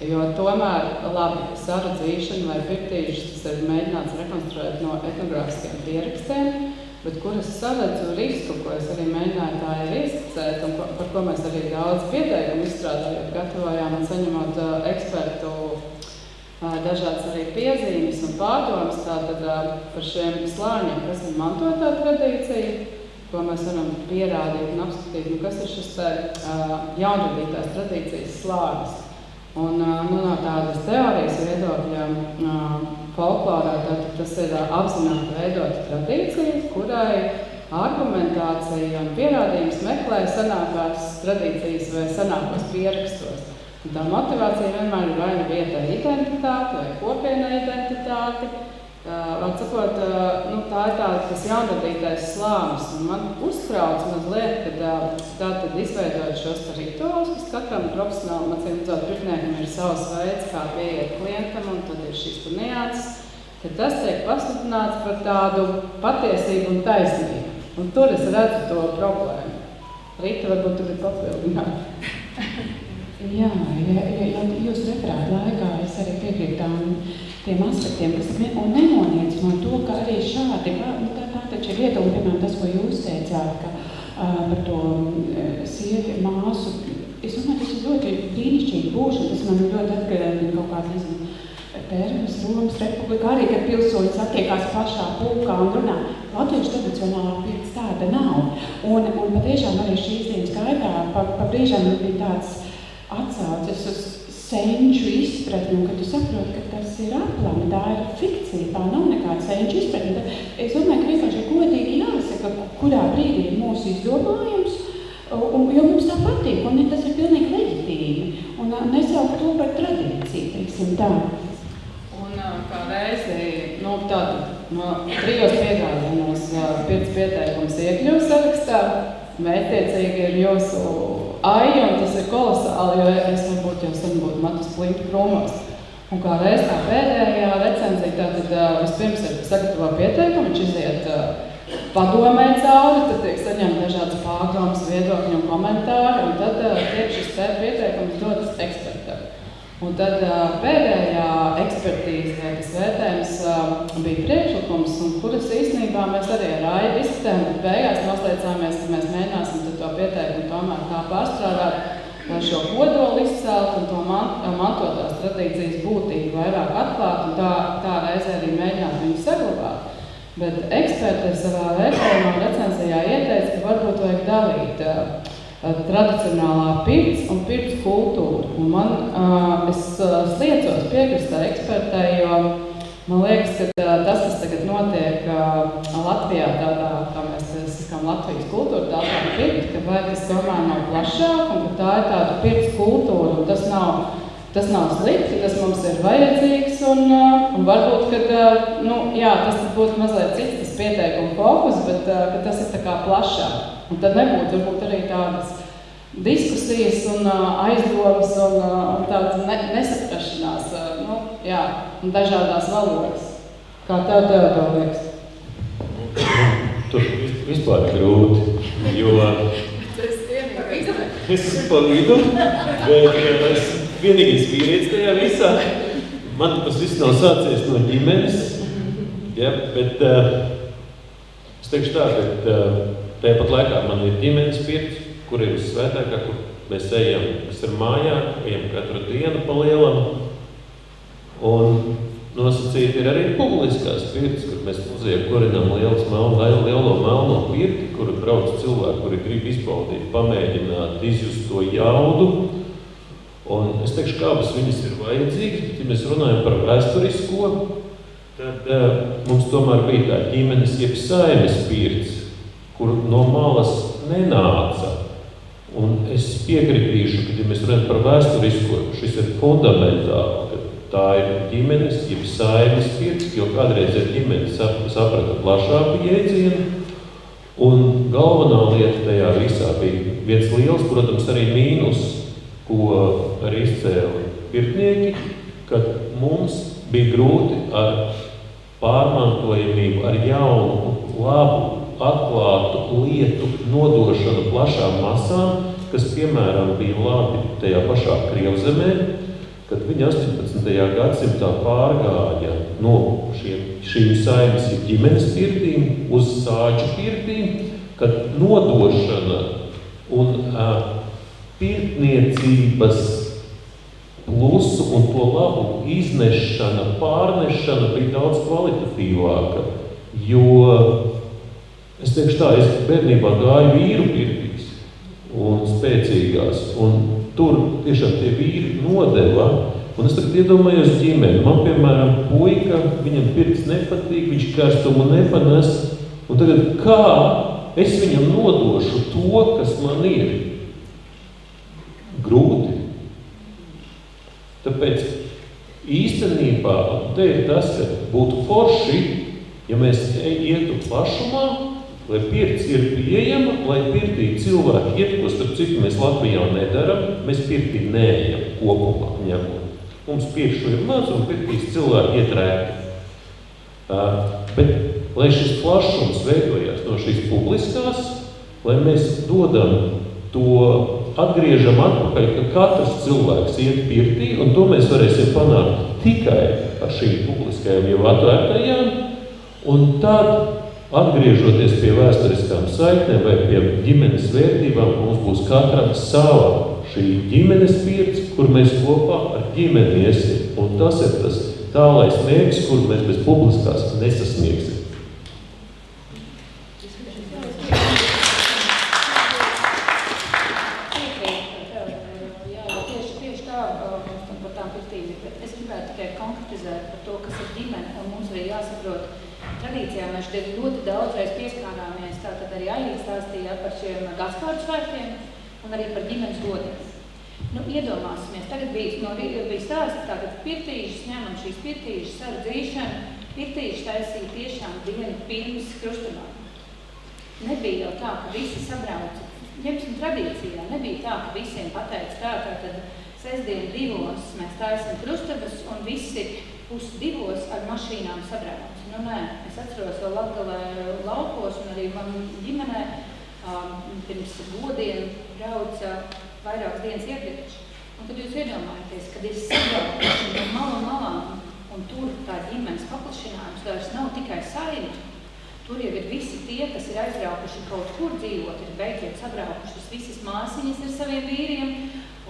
Jo tomēr labi saradzīšana vai pirtīšas, tas ir mēģināts rekonstruēt no etnogrāfiskiem pierakstiem, bet kuras saredzu risku, ko es arī mēģināju tā ir izskicēt, un par ko mēs arī daudz pieteikumu izstrādājot, gatavojām un saņemot ekspertu dažādas arī piezīmes un pārdomas tātad par šiem slāņiem, kas ir mantotā tradīcija, ko mēs varam pierādīt un apskatīt, un kas ir šis jaunradītās tradīcijas slānis. Un no tādas teorijas viedokļa folklorā tas ir apzināti veidota tradīcija, kurai argumentācija un pierādījums meklē senākās tradīcijas vai senākos pierakstos. Un tā motivācija vienmēr ir vai nu vietēja identitāte vai kopiena identitāte. Atsakot, tā ir tas jaunradītais slānis. Un man uztrauc mazliet, kad tātad izveidojot šos rituālus, kas katram profesionāli mācību pirtniekam ir savs veids, kā pieiet klientam, un tad ir šīs nianses, ka tas tiek pasludināts par tādu patiesību un taisnību. Un tur es redzu to problēmu. Rita, varbūt tu gribi papildināt. Jā, jūs referāt laikā, es arī piekrītu tiem aspektiem, kas nenoniedz no to, ka arī šādi, tā taču ir viedokļi, piemēram, tas, ko jūs teicāt, ka par to sievi, māsu, es domāju, tas ir ļoti brīnišķīgi būšana, tas man ļoti atgādina kaut kāds, nezinu, Pērmas, Romas republika, arī, kad pilsoņi satiekās pašā pulkā un runā. Latviešu tradicionālā pieredze tāda nav. Un patiešām arī šīs dienas gaitā pa brīžām bija tāds atsauces uz senču izpratni, un kad tu saproti, ka tas ir aplami, tā ir fikcija, tā nav nekāda senču izpratni. Es domāju, ka vienkārši godīgi jāsaka, kurā brīdī ir mūsu izdomājums, jo mums tā patīk, un tas ir pilnīgi leģitīmi. Un nesaukt to par tradīciju, teiksim tā. Un kā reizi, tātad no 3 piegādienos pirts pieteikums iekļūst sarakstā, mērķtiecīgi ir jūsu aija, un tas ir kolosāli, jo es varbūt jau sen būtu matus plintu krūmos. Un kā reiz tā pēdējā recenzija, tātad vispirms ir sagatavo pieteikumu, viņš iziet padomē cauri, tad tiek saņemt dažādas pārdomas, viedokļi un komentāri, un tad tiek šis pieteikums dotas ekspertam. Un tad pēdējā ekspertīze, kas vērtējums bija priekšlikums, un kuras īstenībā mēs arī ar Aidu izskatām, bet beigās noslēdzāmies, ka mēs mēģināsim to pieteikumu tomēr tā pārstrādāt, lai šo kodolu izcelt un to mantotās tradīcijas būtību vairāk atklāt, un tā reizē arī mēģināt viņu saglabāt. Bet eksperti savā vērtējumā recenzijā ieteica, ka varbūt vajag dalīt tradicionālā pirts un pirts kultūra. Un es sliecos piekristā ekspertai, jo man liekas, ka tas, kas tagad notiek Latvijā, tādā, kā mēs sakām, Latvijas kultūra, tā pirts, ka vai tas tomēr nav plašāk, un ka tā ir tāda pirts kultūra, un tas nav slikti, tas mums ir vajadzīgs, un varbūt, kad, tas būtu mazliet cits tas pieteikuma fokus, bet ka tas ir tā kā plašāk. Un tad nebūtu varbūt arī tādas diskusijas un aizdomas un tādas nesaprašanās, un dažādās valodas. Kā tev liekas? Tur vispār grūti, jo es esmu pa vidu, bet es vienīgais vīrietis tajā visā. Man tas viss nav sācies no ģimenes, bet es teikšu tā, ka tāpat laikā man ir ģimenes pirts, kur ir svētākā, kur mēs ejam, kas ir mājā, ejam katru dienu pa lielam. Un nosacīti ir arī publiskās pirts, kur mēs muzejā kurinām lielo melno pirti, kur brauc cilvēki, kuri grib izbaudīt, pamēģināt, izjust to jaudu. Un es teikšu, kādas viņas ir vajadzīgas, bet ja mēs runājam par vēsturisko, tad mums tomēr bija tā ģimenes jeb saimes pirts, kur no malas nenāca. Un es piekritīšu, ka, ja mēs runājam par vēsturisko, šis ir fundamentāli, ka tā ir ģimenes, jeb saimes pirts, jo kādreiz ir ģimene saprata plašāku jēdzienu. Un galvenā lieta tajā visā bija viens liels, protams, arī mīnus, ko arī izcēla pirtnieki, kad mums bija grūti ar pārmantojamību, ar jaunu, labu, atklātu lietu nodošanu plašām masām, kas, piemēram, bija labi tajā pašā Krievzemē, kad viņi 18. gadsimtā pārgāja no šīm saimes ģimenes pirtīm uz sāču pirtīm, kad nodošana un pirtniecības plusu un to labu iznešana, pārnešana bija daudz kvalitatīvāka, jo es teikšu tā, es bērnībā gāju vīru pirtīs un spēcīgās, un tur tiešām tie vīri nodeva, un es tagad iedomājos ģimeni. Man, piemēram, puika, viņam pirts nepatīk, viņš karstumu nepanes, un tagad kā es viņam nodošu to, kas man ir? Grūti. Tāpēc īstenībā te ir tas, ka būtu forši, ja mēs ietu plašumā, lai pirts ir pieejama, lai pirtī cilvēki iet, ko starp citu mēs Latvijā nedaram, mēs pirtī neejam kopumā ņemot. Mums pirkšu ir maz un pirtīs cilvēki iet rēti. Bet, lai šis plašums veidojās no šīs publiskās, lai mēs dodam to, atgriežam atpakaļ, ka katrs cilvēks iet pirtī, un to mēs varēsim panākt tikai ar šīm publiskajām jau atvērtajām, un tad, atgriežoties pie vēsturiskām saiknēm vai pie ģimenes vērtībām, mums būs katram sava šī ģimenes pirts, kur mēs kopā ar ģimeni iesim. Un tas ir tas tālais mērķis, kur mēs bez publiskās nesasniegsim. Tradīcijā mēs šeit ļoti daudzreiz pieskārāmies, tātad arī Aija stāstīja par šiem Gaspāru svētkiem un arī par ģimenes godiem. Iedomāsimies, tagad bija stāsts, tātad pirtīšas, ņemam šīs pirtīšas ar dzīšanu, pirtīšas taisīja tiešām dienu pirms krustamām. Nebija jau tā, ka visi sabrauca, ņemsim tradīcijā, nebija tā, ka visiem pateica tā, tātad sestdien 2 mēs taisam krustabas un visi 1:30 ar mašīnām sabrauc. Nē, es atceros vēl Latgalē laukos un arī man ģimenē pirms godiem brauca vairākas dienas iepriekš. Un tad jūs iedomājaties, kad ir sabraukuši no malām, un tur tā ģimenes paplašinājums vairs nav tikai saime. Tur jau ir visi tie, kas ir aizbraukuši kaut kur dzīvot, ir beidzot sabraukušas visas māsiņas ar saviem vīriem,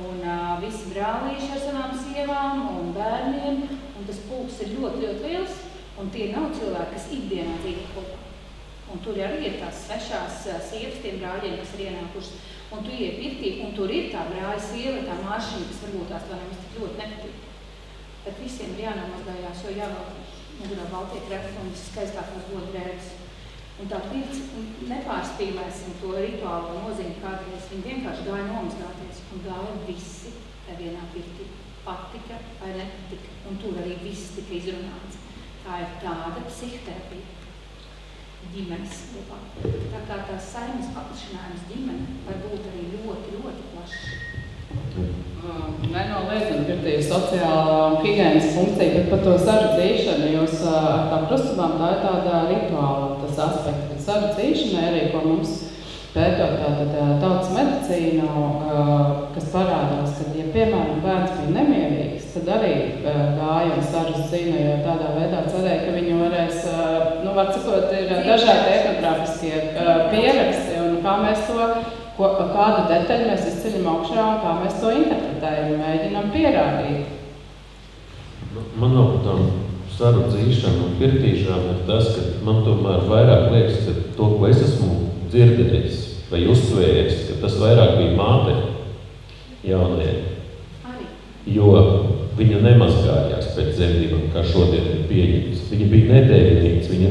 un visi brālīši ar savām sievām un bērniem, un tas pulks ir ļoti, ļoti liels. Un tie nav cilvēki, kas ikdienā dzīvo kopā. Un tur arī ir tās svešās sievas tiem brāļiem, kas ir ienākušas. Un tu iet pirtī, un tur ir tā brāļa sieva, tā māšiņa, kas varbūt tās to nemaz tik ļoti nepatīk. Bet visiem ir jānomazgājās, jo jāvelk mugurā baltie krepi un skaistākās godrēgas. Un tā pirts, nepārspīlēsim to rituālo nozīmi kādreiz. Viņi vienkārši gāja nomazgāties un gāja visi tā vienā pirtī. Patika vai nepatika. Un tur arī viss tika izrunāts. Tā ir tāda psihoterapija. ģimenes kopā. Tā kā tās saimes paplašinājums ģimene var būt arī ļoti, ļoti plašs. Nenoliedzami ir tie sociālā un higienas funkcija, bet par to saredzīšanu jūs ar tām krustabām tā ir tāda rituāla tas aspekts, bet saredzīšana arī, ko mums pētot tautas medicīnu, kas parādās, ka, ja piemēram bērns bija nemierīgs, tad arī gāja un saredzīna, jo tādā veidā cerēja, ka viņu varēs, var sakot, ir dažādi etnogrāfiskie pieraksti un kā mēs to kādu detaļu mēs izceļam augšā un kā mēs to interpretējam un mēģinām pierādīt. Man no tām saredzīšanu un pirtīšām ir tas, ka man tomēr vairāk liekas, ka to, ko es esmu dzirdējis vai uztvērējis, ka tas vairāk bija māte jaunajai. Jo viņa nemazgājās pēc dzemdībām, kā šodien ir pieņemts. Viņa bija nedēļnīca, viņa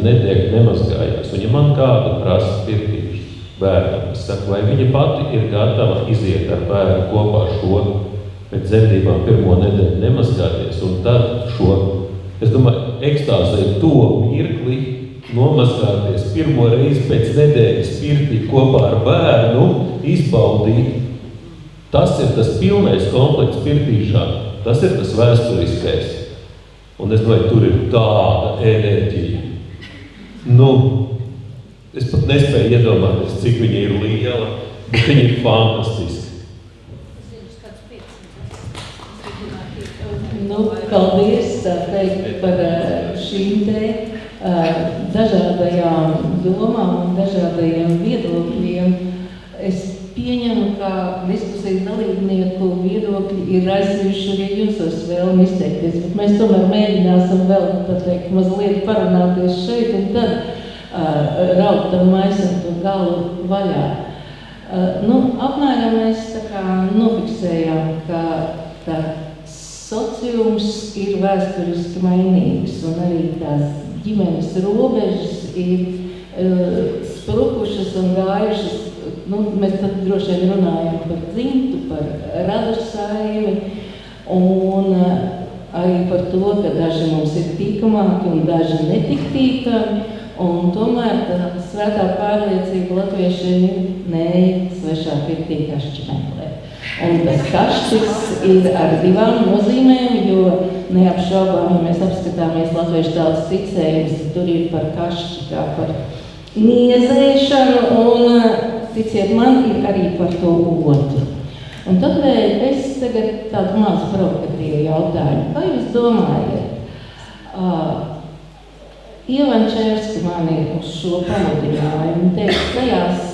nemazgājās. Viņa man kādu prasa pirtīšu bērnam. Es saku, vai viņa pati ir gatava iziet ar bērnu kopā šo pēc dzemdībām pirmo nedēļu nemazgāties un tad šo, es domāju, ekstāzē to mirkli nomazgāties pirmo reizi pēc nedēļas pirtī kopā ar bērnu, izbaudīt. Tas ir tas pilnais komplekts pirtīšā. Tas ir tas vēsturiskais. Un es domāju, tur ir tāda enerģija. Es pat nespēju iedomāties, cik viņa ir liela, bet viņa ir fantastiska. Paldies teikt par šīm te dažādajām domām un dažādajiem viedokļiem. Es pieņemu, ka diskusijas dalībnieku viedokļi ir aizsījuši arī jūsos vēlmi izteikties, bet mēs tomēr mēģināsim vēl, mazliet parunāties šeit un tad raukt tam maisam to galu vaļā. Apmēram mēs tā kā nofiksējām, ka tā sociums ir vēsturiski mainīgs un arī tās ģimenes robežas ir sprukušas un gājušas. Mēs tad droši vien runājam par dzimtu, par radu saimi un arī par to, ka daži mums ir tīkamāki un daži netik tīkami. Un tomēr tā svētā pārliecība latviešiem ir neej svešā pirtī kašķi meklē. Un tas kašķis ir ar divām nozīmēm, jo neapšaubām, ja mēs apskatāmies latviešu tautas ticējumus, tur ir par kašķi kā par niezēšanu un, ticiet man, ir arī par to otru. Un tādēļ es tagad tādu mazu provokatīvu jautājumu. Kā jūs domājat? Ievančērski mani uz šo pamudinājumu teikt, tajās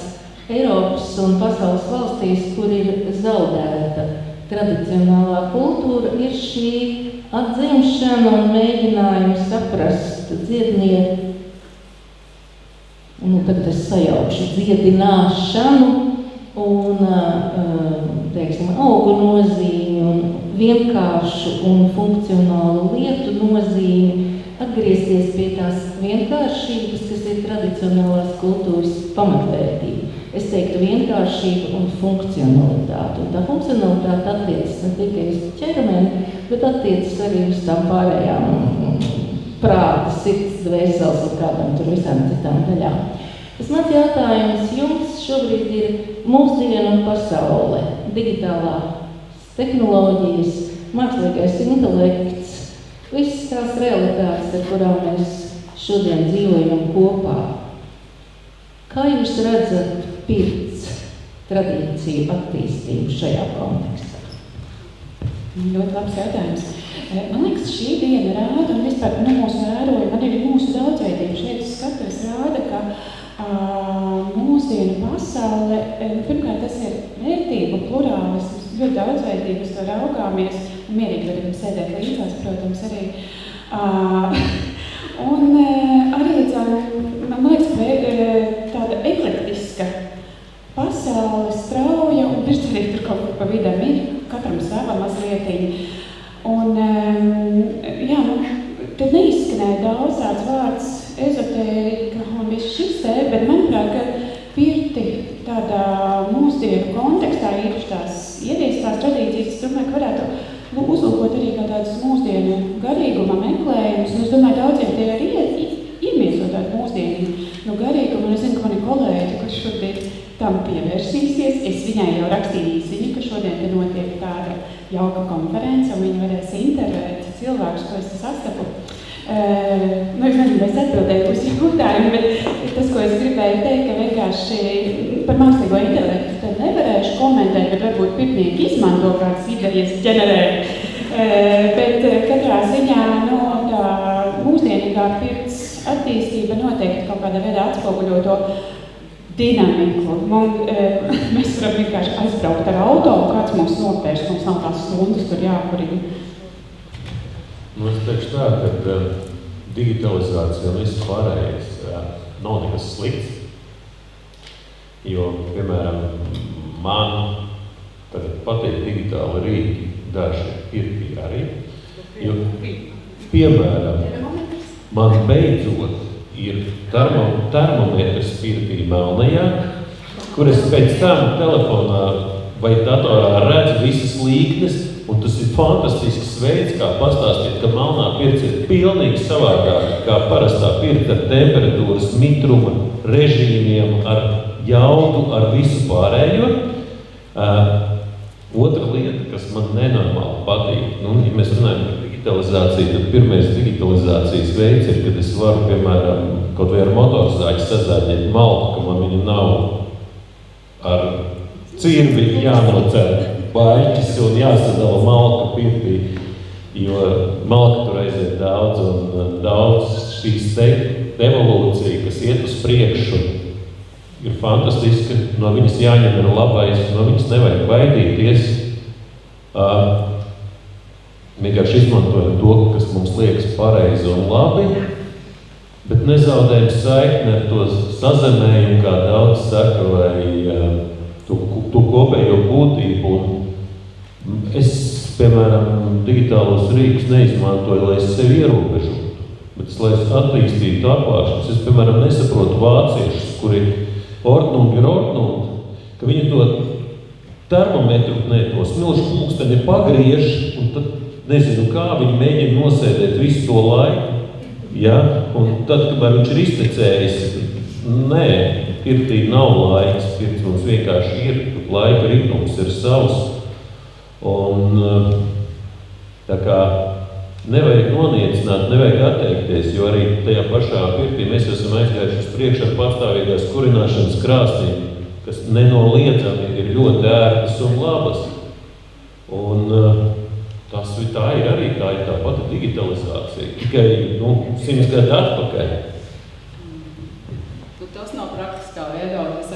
Eiropas un pasaules valstīs, kur ir zaudēta tradicionālā kultūra, ir šī atzimšana un mēģinājums saprast dziednieku, tagad es sajaukšu dziedināšanu un, augu nozīmi un vienkāršu un funkcionālu lietu nozīmi, atgriezties pie tās vienkāršības, kas ir tradicionālās kultūras pamatvērtība. Es teiktu vienkāršība un funkcionalitāte. Un tā funkcionalitāte attiecas ne tikai uz ķermeni, bet attiecas arī uz tām pārējām prāta, sirds, dvēseles un kādām tur visām citām daļām. Tas mans jautājums jums šobrīd ir mūsdienu pasaule, digitālās tehnoloģijas, mākslīgais intelekts, visas tās realitātes, ar kurām mēs šodien dzīvojam kopā. Kā jūs redzat pirts tradīciju attīstību šajā kontekstā? Ļoti labs jautājums. Man liekas, šī diena rāda, un vispār mūsu vērojumi, arī mūsu daudzveidība šeit skatos rāda, ka mūsdienu pasaule, pirmkārt, tas ir vērtību plurālisms, ļoti daudzveidība, uz to raugāmies, un mierīgi varam sēdēt līdzās, protams, arī. Un arī, man liekas, tāda eklektiska pasaule strauja, un pirms arī tur kaut kur pa vidam ir, katram sava mazlietiņa. Un, tad neizskanēja daudz tāds vārds ezotērika un viss šis te, bet manuprāt, ka pirti tādā mūsdienu kontekstā īpaši tās ieviestās tradīcijas, es domāju, ka varētu uzlūkot arī kā tādus mūsdienu garīguma meklējumus, un es domāju, daudziem tie arī iemiesot tādu mūsdienu no garīguma, un es zinu, ka mani kolēģi, kas šodien tam pievērsīsies, es viņai jau rakstīju īsiņu, ka šodien te notiek tāda jauka konference, un viņi varēs intervēt cilvēkus, ko es sastapu. Es nezinu, es atbildēju uz jautājumu, bet tas, ko es gribēju teikt, ka vienkārši par mākslīgo intelektu te nevarēšu komentēt, bet varbūt pirmnieki izmanto kādas idejas ģenerēt. Bet katrā ziņā tā mūsdienīgā pirts attīstība noteikti kaut kādā veidā atspoguļo to dinamiku. Mēs varam vienkārši aizbraukt ar auto, un kāds mums nopērš, mums nav tās stundas tur jākurina. Es teikšu tā, ka digitalizācija un viss pārējais nav nekas slikts, jo, piemēram, man tagad patīk digitāli rīki, daži pirkī arī, jo, piemēram, man beidzot ir termometrs pirkī Melnajā, kur es pēc tam telefonā vai datorā redzu visas līknes, un tas ir fantastisks veids, kā pastāstīt, ka Melnā pirts ir pilnīgi savādāk kā parastā pirta ar temperatūras, mitruma, režīmiem, ar jaudu, ar visu pārējo. Otra lieta, kas man nenormāli patīk, ja mēs runājam par digitalizāciju, tad pirmais digitalizācijas veids ir, kad es varu, piemēram, kaut vai ar motorzāķi sazāģēt malku, ka man viņa nav ar cirvi jānocer baļķis un jāsadala malka pirtī, jo malka tur aiziet daudz, un daudz šīs evolūcija, kas iet uz priekšu, ir fantastiska, no viņas jāņem ir labais, no viņas nevajag baidīties. Vienkārši izmantojam to, kas mums liekas pareizi un labi, bet nezaudējam saikni ar to sazemējumu, kā daudz saka, vai to kopējo būtību. Es, piemēram, digitālos rīkus neizmantoju, lai es sevi ierobežotu, bet lai es attīstītu apvāršanas. Es, piemēram, nesaprotu vāciešus, kuri ordnung, ka viņi to termometru, to smilšu pulksteni pagriež, un tad nezinu, kā viņi mēģina nosēdēt visu to laiku. Ja? Un tad, kamēr viņš ir iztecējis, pirtī nav laiks, pirts mums vienkārši ir, laika ritms ir savs. Un tā kā nevajag noniecināt, nevajag atteikties, jo arī tajā pašā pirtī mēs esam aizgājuši uz priekšu ar patstāvīgās kurināšanas krāsnīm, kas nenoliedzami ir ļoti ērtas un labas. Un tā ir arī, tā ir tā pati digitalizācija, tikai 100 gadu atpakaļ. Tas nav praktiskā viedokļa. Es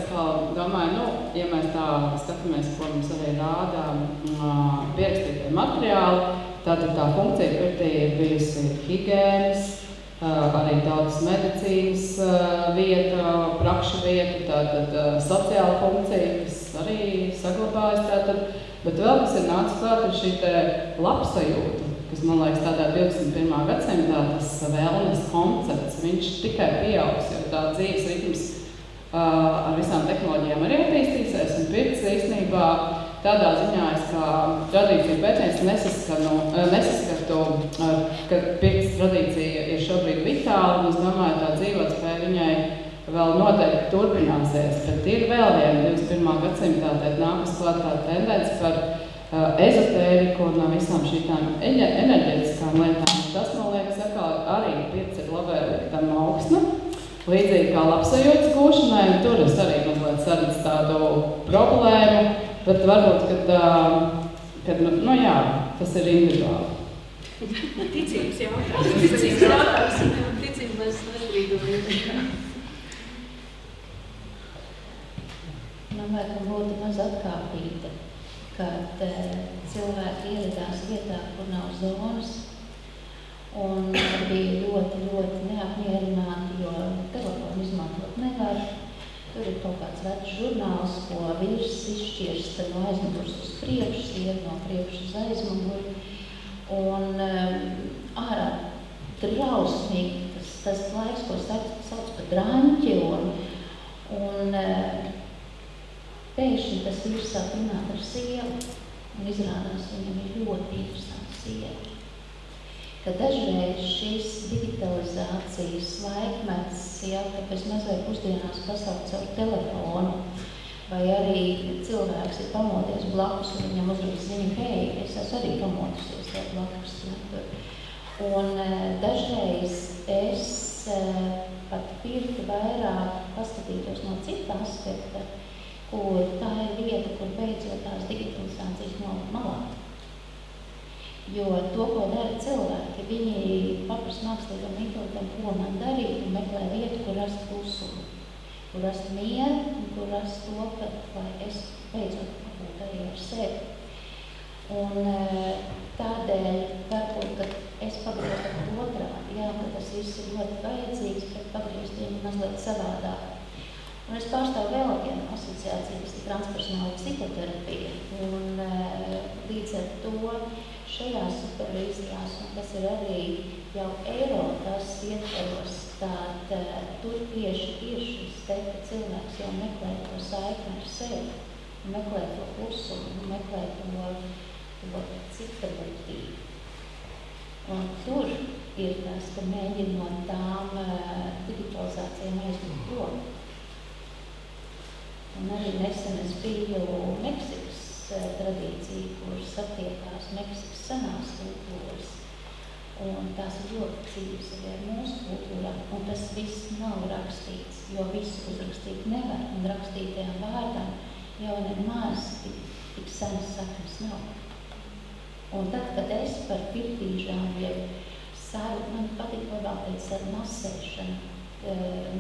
domāju, ja mēs tā skatāmies, ko mums arī rādā pierakstītie materiāli, tātad tā funkcija pirtī ir bijusi higienas, arī daudz medicīnas vieta, prakšu vieta, tātad sociāla funkcija, kas arī saglabājas tātad, bet vēl kas ir nācis klāt ir šī te labsajūta, kas man liekas tādā 21. gadsimtā, tas wellness koncepts, viņš tikai pieaugs, jo tā dzīves ritms ar visām tehnoloģijām arī attīstīsies, un pirts īstenībā tādā ziņā es kā tradīciju pētnieks nesaskatu, ka pirts tradīcija ir šobrīd vitāla, un es domāju, tā dzīvotspēja viņai vēl noteikti turpināsies, bet ir vēl viena 21. gadsimtā nākas klāt tā tendence par ezotēriku un visām šītām enerģētiskām lietām. Tas, man liekas, arī pirts ir labvēlīga augsne, līdzīgi kā labsajūtas gūšanai, un tur es arī mazliet saredzu tādu problēmu, bet varbūt, kad tas ir individuāli. Ticības jautājums. Ticības nestrīdumi. Man vajag būtu maz atkāpīta, kad cilvēki ieradās vietā, kur nav zonas, un bija ļoti neapmierināti, jo telefonu izmantot nevar. Tur ir kaut kāds vecs žurnāls, ko vīrs izšķirst no aizmugures uz priekšu, sieva no priekšu uz aizmuguri. Un ārā drausmīgi tas laiks, ko sauc par draņķi, un pēkšņi tas vīrs sāk runāt ar sievu, un izrādās viņam ir ļoti interesanta sieva, ka dažreiz šis digitalizācijas laikmets, ja tāpēc mazliet pusdienās pasaukt caur telefonu, vai arī cilvēks ir pamodies blakus un viņam uzrakst ziņu, hei, es esmu arī pamodusies tā blakus. Un dažreiz es pat pirti vairāk paskatītos no cita aspekta, kur tā ir vieta, kur beidzot tās digitalizācijas nolikt malā. Jo to, ko dara cilvēki, viņi paprasti mākslīgam intelektam, ko man darīt, un meklē vietu, kur rast klusumu, kur rast mieru, un kur rast to, lai es beidzot būtu arī ar sevi. Un tādēļ, varbūt, ka es pagriezu otrādi, jā, ka tas viss ir ļoti vajadzīgs, bet pagriezt viņu mazliet savādāk. Un es pārstāvu vēl vienu asociāciju, kas ir transpersonāla psihoterapija, un līdz ar to šajās supervīzijās, un tas ir arī jau Eiropas ietvaros, tur tieši ir šis te, ka cilvēks jau meklē to saikni ar sevi, meklē to klusumu, meklē to citarbūtību. Un tur ir tas, ka mēģina no tām digitalizācijām aizbūt prom. Un arī nesen es biju Meksikas tradīcija, kur satiekās Meksikas senās kultūras. Un tās ir ļoti dzīves arī ar mūsu kultūrā. Un tas viss nav rakstīts, jo visu uzrakstīt nevar. Un rakstītajām vārdām jau nemaz tik senas saknes nav. Un tad, kad es par pirtīžām jau man patīk labāk teikt ar masēšanu,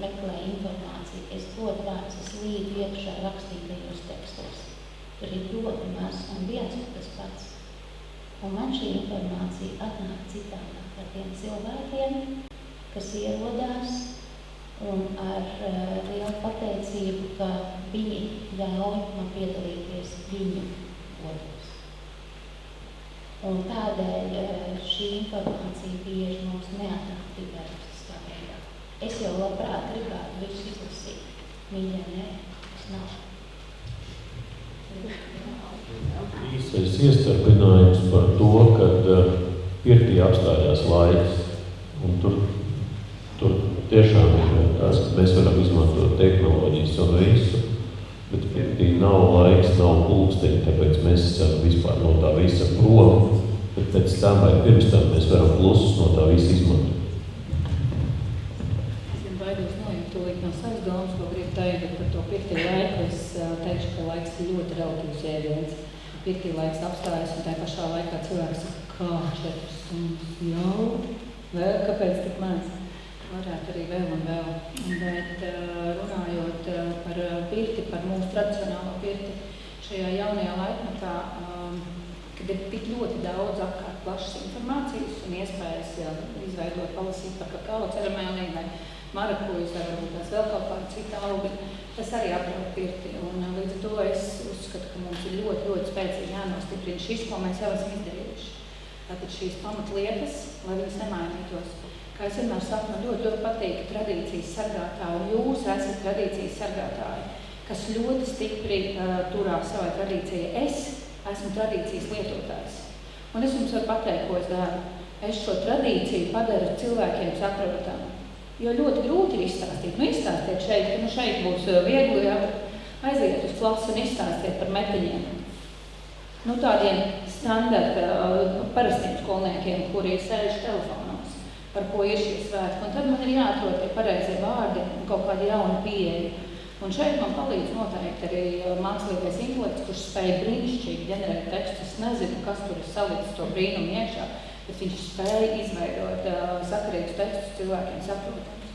meklē informāciju, es dodu vārds, es līdu iekšā rakstītajos tekstos. Tur ir ļoti maz un viens un tas pats. Un man šī informācija atnāk citādāk ar tiem cilvēkiem, kas ierodās un ar lielu pateicību, ka viņi ļauj man piedalīties viņu godos. Un tādēļ šī informācija bieži mums neatnāk tikai rakstiskā veidā. Es jau labprāt gribētu visu izlasīt. Mīļie, nē, tas nav. Īsais iestarpinājums par to, kad pirtī apstājās laiks. Un tur tiešām ir tas, ka mēs varam izmantot tehnoloģijas un visu, bet pirtī nav laiks, nav pulksteņi, tāpēc mēs esam vispār no tā visa prom, bet pēc tam vai pirms tam mēs varam klusus no tā visa izmantot. No savas domas, ko gribu teikt par to pirtī laiku, es teikšu, ka laiks ir ļoti relatīvs jēdziens. Pirtī laiks apstājas un tajā pašā laikā cilvēks saka, kā 4 stundas jau, vēl, kāpēc tik maz? Varētu arī vēl un vēl. Bet runājot par pirti, par mūsu tradicionālo pirti, šajā jaunajā laikmetā, kad ir tik ļoti daudz apkārt plašas informācijas un iespējas izveidot, palasīt par kakao ceremoniju vai marakujas vai varbūt tās vēl kaut kāda cita auga, tas arī apdraud pirti. Un līdz ar to es uzskatu, ka mums ir ļoti, ļoti spēcīgi jānostiprina šis, ko mēs jau esam izdarījuši. Tātad šīs pamatlietas, lai viņas nemainītos. Kā es vienmēr saku, man ļoti, ļoti patīk tradīcijas sargātāji, un jūs esat tradīcijas sargātāji, kas ļoti stipri turās savai tradīcijai. Es esmu tradīcijas lietotājs. Un es jums varu pateikt, ko es daru. Es šo tradīciju padaru cilvēkiem saprotamu. Jo ļoti grūti ir izstāstīt. Izstāstiet šeit, ka šeit būs viegli aiziet uz klasu un izstāstiet par meteļiem. Tādiem standarta parastiem skolniekiem, kuri sēž telefonos, par ko ir šie svētki. Un tad man ir jāatrod tie pareizie vārdi un kaut kāda jauna pieeja. Un šeit man palīdz noteikti arī mākslīgais intelekts, kurš spēja brīnišķīgi ģenerēt tekstus. Es nezinu, kas tur ir salicis to brīnumu iekšā, bet viņš spēja izveidot sakarīgus tekstus cilvēkiem saprotams.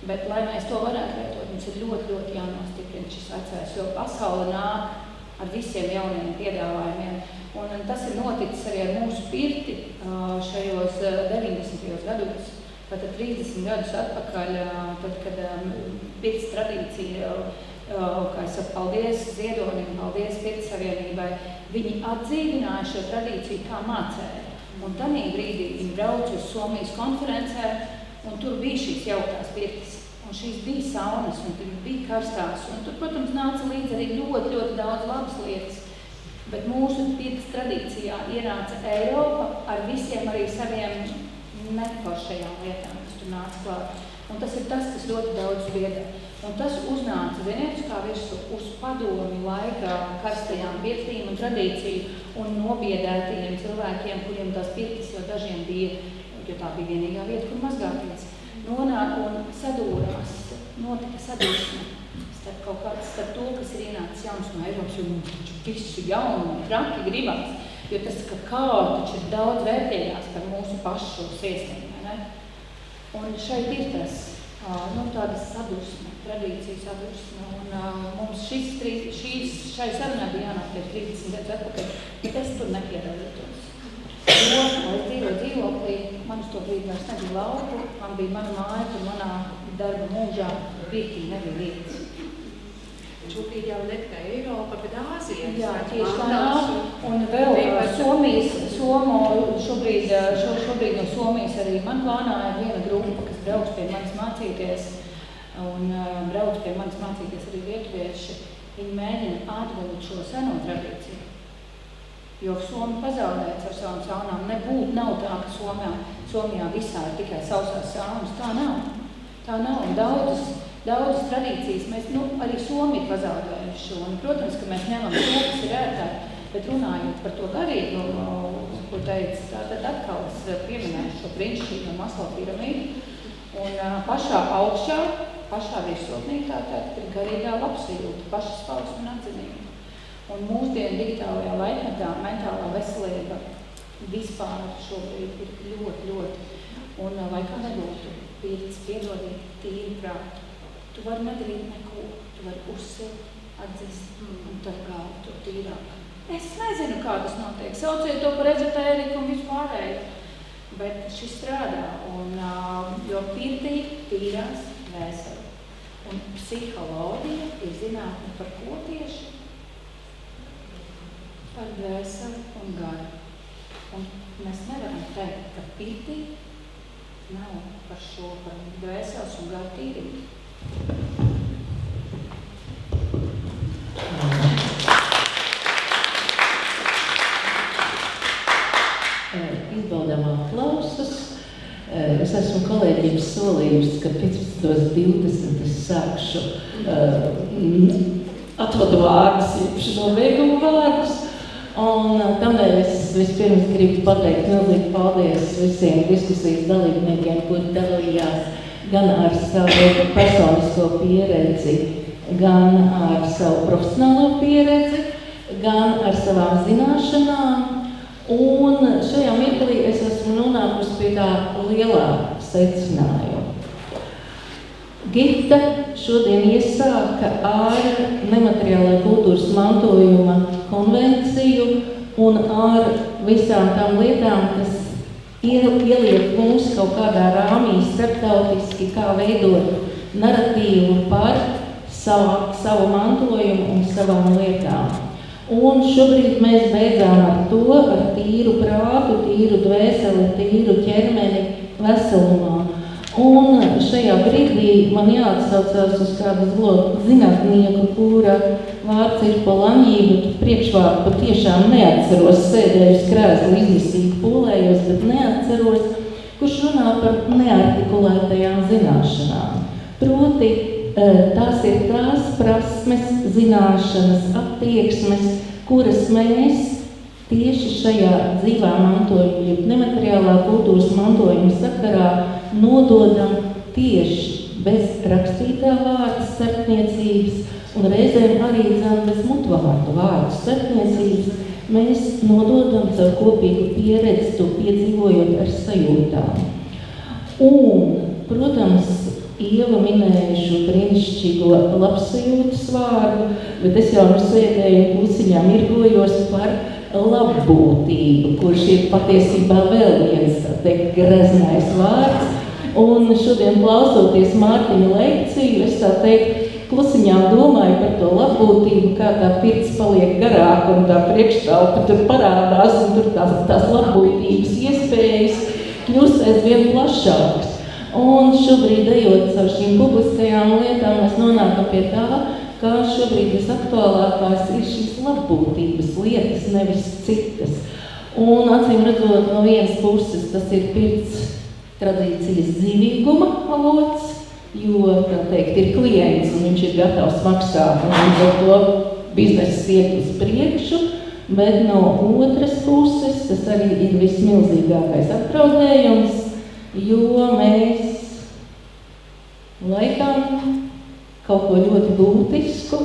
Bet, lai mēs to varētu lietot, mums ir ļoti, ļoti jānostiprina šis vecais, jo pasaule nāk ar visiem jauniem piedāvājumiem. Un tas ir noticis arī ar mūsu pirti šajos 90. gados. Tātad 30 gadus atpakaļ, tad, kad pirts tradīcija, kā es saku, paldies Ziedonim, paldies Pirts Savienībai, viņi atdzīvināja šo tradīciju kā mācēja. Un tanī brīdī viņi brauca uz Somijas konferencē, un tur bija šīs jauktās pirtis. Un šīs bija saunas, un tur bija karstās, un tur, protams, nāca līdz arī ļoti, ļoti daudz labas lietas. Bet mūsu pirts tradīcijā ienāca Eiropa ar visiem arī saviem neforšajām lietām, kas tur nāca klāt. Un tas ir tas, kas ļoti daudz biedē. Un tas uznāca, ziniet, kā visu uz padomi laika karstajām pirtīm un tradīciju un nobiedētajiem cilvēkiem, kuriem tās pirtis jau dažiem bija, jo tā bija vienīgā vieta, kur mazgāties. Nonāk un sadūrās, notika sadursme starp to, kas ir ienācis jauns no Eiropas, jo mums visu jaunu un traki gribas, jo tas kakao taču ir daudz vērtīgās par mūsu pašu iestēm, ne? Un šeit ir tas, tāda sadursme, tradīcija sadursme, un mums šai sarunā bija jānāk pie 30 gadus atpakaļ, bet es tur nepiedalītos. Jo, lai es dzīvoju dzīvoklī, man uz to brīdi vairs nebija lauku, man bija mana māja, kur manā darba mūžā pirtī nebija vietas. Šobrīd jau ne tikai Eiropa, bet Āzija. Jā, tieši tā nav. Un vēl šobrīd no Somijas arī man plānā ir viena grupa, kas brauc pie manis mācīties, un brauc pie manis mācīties arī lietuvieši. Viņi mēģina atvilkt šo seno tradīciju. Jo Somi pazaudēts ar savām saunām. Nav tā, ka Somijā visā ir tikai sausās saunas. Tā nav. Tā nav. Daudzas tradīcijas mēs, arī Somi ir pazaudējuši šo. Un, protams, ka mēs ņemam to, kas ir ērtāk, bet runājot par to garīgumu, ko teica, tad atkal es pieminēšu šo brīnišķīgo no Maslow piramīdu. Un pašā augšā, pašā virsotnī tātad ir garīgā labsajūta, pašas pausme un atzinība. Un mūsdienu digitālajā laikmetā mentālā veselība vispār šobrīd ir ļoti. Un lai kā nebūtu, pieredzi piedodīt tīri prātu. Tu vari nedarīt neko, tu vari uzsilt, atzist un tad kā to tīrāk. Es nezinu, kā tas notiek. Sauciet to par ezotēriku un vispārēju. Bet šis strādā, un, jo pirtī tīrās vēseli. Un psiholoģija ir zinātne par ko tieši? Par vēseli un garu. Un mēs nevaram teikt, ka pirtī nav par šo, par vēseles un garu tīrību. Izbaudām aplausus. Es esmu kolēģiem solījusi, ka 15:20 es sākšu atvadu vārdus, jeb nobeigumu vārdus. Un tādēļ es vispirms gribu pateikt milzīgi paldies visiem diskusijas dalībniekiem, kuri dalījās gan ar savu personisko pieredzi, gan ar savu profesionālo pieredzi, gan ar savām zināšanām. Un šajā mirklī es esmu nonākusi pie tā lielā secinājuma. Gita šodien iesāka ar nemateriālā kultūras mantojuma konvenciju un ar visām tām lietām, kas ieliek mūs kaut kādā rāmī starptautiski, kā veidot naratīvu par savu mantojumu un savām lietām. Un šobrīd mēs beidzām ar to, ar tīru prātu, tīru dvēseli, tīru ķermeni veselumā. Un šajā brīdī man jāatsaucās uz kādu zinātnieku, kura vārds ir Polanyi, bet priekšvārdu patiešām neatceros, sēdēju uz krēsla izmisīgi pūlējos, bet neatceros, kurš runā par neartikulētajām zināšanām. Proti, tās ir tās prasmes, zināšanas, attieksmes, kuras mēs tieši šajā dzīvā mantojuma, jeb nemateriālā kultūras mantojuma sakarā nododam tieši bez rakstītā vārda starpniecības un reizēm arī bez mutvārdu vārdu starpniecības. Mēs nododam savu kopīgu pieredzi, to piedzīvojot ar sajūtām. Un, protams, Ieva minēja šo brīnišķīgo labsajūtas vārdu, bet es jau sēdēju klusiņā mirgojos par labbūtību, kurš ir patiesībā vēl viens, tā teikt, greznais vārds. Un šodien klausoties Mārtiņa lekciju, es tā teikt, klusiņā domāju par to labbūtību, kā tā pirts paliek garāka un tā priekštelpa tur parādās un tur tās labbūtības iespējas kļūst aizvien plašākas. Un šobrīd, ejot caur šīm publiskajām lietām, mēs nonākam pie tā, ka šobrīd visaktuālākās ir šīs labbūtības lietas, nevis citas. Un acīm redzot, no vienas puses tas ir pirts tradīcijas dzīvīguma avots, jo, tā teikt, ir klients un viņš ir gatavs maksāt un līdz ar to bizness iet uz priekšu, bet no otras puses tas arī ir vismilzīgākais apdraudējums, jo mēs laikam kaut ko ļoti būtisku,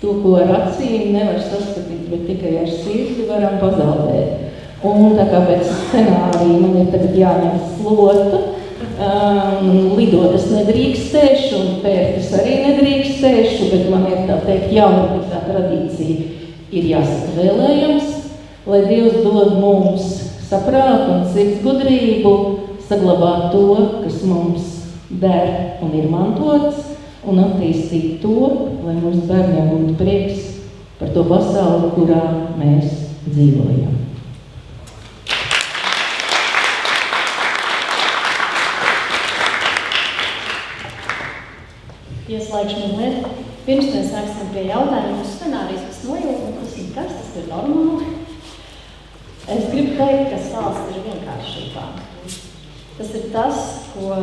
to, ko ar acīm nevar saskatīt, bet tikai ar sirdi varam pazaudēt. Un tā kā pēc scenārija man ir tagad jāņem slota, lidot es nedrīkstēšu un pērtis arī nedrīkstēšu, bet man ir tā teikt jaunākā tradīcija ir jāsaka vēlējums, lai Dievs dod mums saprātu un sirds gudrību, saglabāt to, kas mums der un ir mantots, un attīstīt to, lai mums bērniem būtu prieks par to pasauli, kurā mēs dzīvojam. Ieslēgšu mazliet. Pirms mēs sāksim pie jautājumiem, scenārijas, kas nojūt, tas ir normāli. Es gribu teikt, ka stāsts ir vienkāršībā. Tas ir tas, ko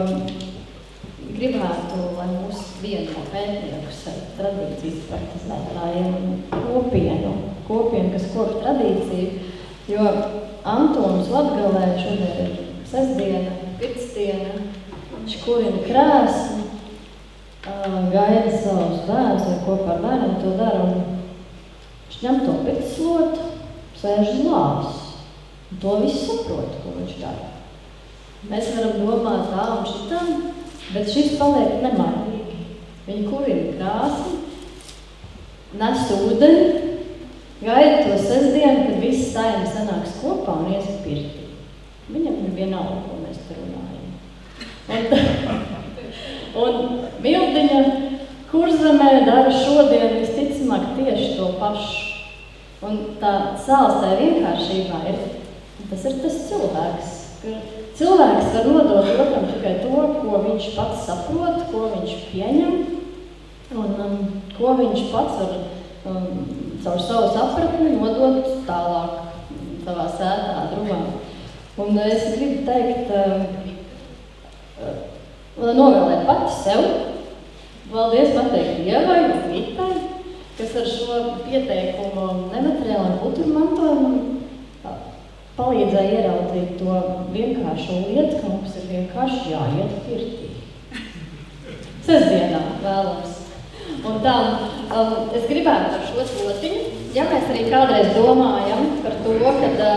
gribētu, lai mūs viena no pētniekus ar tradīcijas praktizētājiem kopienu, kas kopa tradīciju, jo Antons Latgalē šodien ir sestdiena, pirtsdiena, viņš kurina krēslu, gaida savus bērnus, vai kopā ar bērniem to dara, un viņš ņem to pirtslotu, sēž uz lāvas, un to viss saprot, ko viņš dara. Mēs varam domāt tā un šitam, bet šis paliek nemainīgi. Viņi kurina krāsni, nes ūdeni, gaida to sestdienu, kad visi saimi sanāks kopā un ies pirtī. Viņam ir vienalga, ko mēs te runājam. Un Mildiņa Kurzemē dara šodien visticamāk tieši to pašu. Un tā sāls tajā vienkāršībā ir, tas ir tas cilvēks. Cilvēks var nodot otram tikai to, ko viņš pats saprot, ko viņš pieņem, un ko viņš pats var caur savu sapratni nodot tālāk savā sētā, drumā. Un es gribu teikt, novēlēt pati sev, paldies pateikt Ievai un Vitai, kas ar šo pieteikumu nemateriālu kultūru mantojumu palīdzēja ieraudzīt to vienkāršo lietu, ka mums ir vienkārši jāiet pirtī. Sestdienā vēlams. Un tā, es gribētu ar šo slotiņu, ja mēs arī kādreiz domājam par to, ka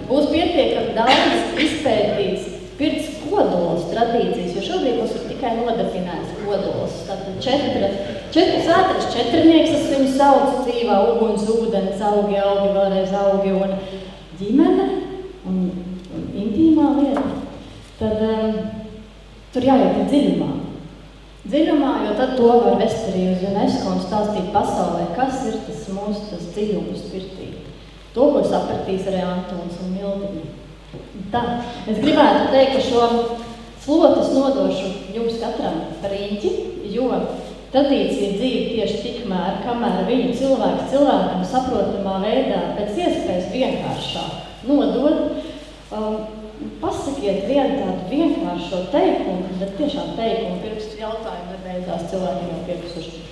būs pietiekami daudz izpētīts pirts kodols tradīcijas, jo šobrīd mums ir tikai nodefinēts kodols. Tātad 4 četrnieks, es viņu saucu dzīvā, uguns, ūdens, augi, vēlreiz augi un ģimene. Un intīmā lieta, tad tur jāiet dziļumā. Dziļumā, jo tad to var vest arī uz UNESCO un stāstīt pasaulē, kas ir tas mūsu tas dziļums pirtī. To, ko sapratīs arī Antons un Mildiņa. Tā, es gribētu teikt, ka šo slotas nodošu jums katram par īņķi, jo tradīcija dzīve tieši tikmēr, kamēr viņu cilvēkam saprotamā veidā pēc iespējas vienkāršāk nodod, pasakiet vienu tādu vienkāršo teikumu, bet tiešām teikumu pirkstu jautājumu beidzās cilvēkiem jau piekusuši.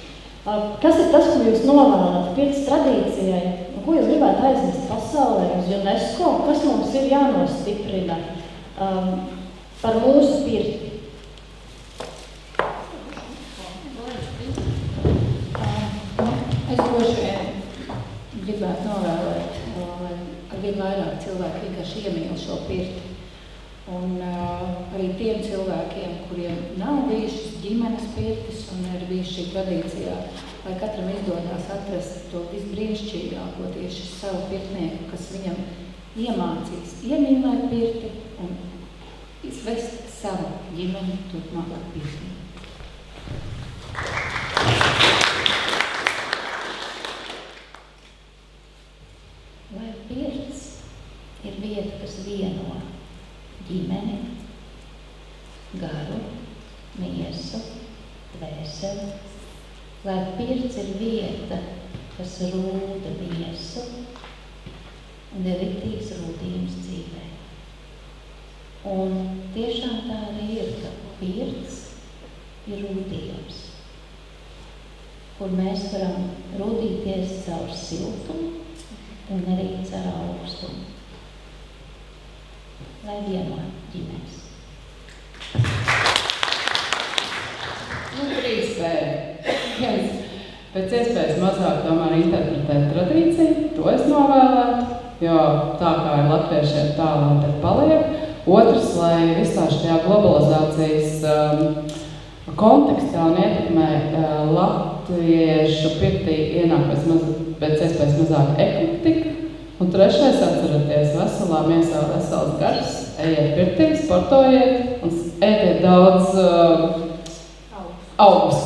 Kas ir tas, ko jūs novēlat pirts tradīcijai, un ko jūs gribētu aiznest pasaulē uz UNESCO, kas mums ir jānostiprina par mūsu pirti? Es droši vien gribētu novēlēt, lai arvien vairāk cilvēki vienkārši iemīl šo pirti. Un arī tiem cilvēkiem, kuriem nav bijušas ģimenes pirtis un ir bijuši šī tradīcijā, lai katram izdodās atrast to visbrīnišķīgāko tieši savu pirtnieku, kas viņam iemācīs iemīlēt pirti un izvest savu ģimeni turpmāk pirtī. Lai pirts ir vieta, kas vieno ģimeni, garu, miesu, dvēseli. Lai pirts ir vieta, kas rūda miesu un ir ritīgs rūdījums dzīvē. Un tiešām tā arī ir, ka pirts ir rūdījums, kur mēs varam rūdīties caur siltumu un arī caur augstumu, lai vieno ģimenes. Trīs pēc. Pēc iespējas mazāk tomēr interpretēt tradīciju, to es novēlētu, jo tā kā ir latviešiem tā, lai tad paliek. Otrs, lai visā šajā globalizācijas kontekstā un ietekmē latviešu pirtī ienāk pēc iespējas mazāk eklektika. Un trešais, atcerieties, veselā miesā vesels gars, ejiet pirtī, sportojiet un ēdiet daudz augus.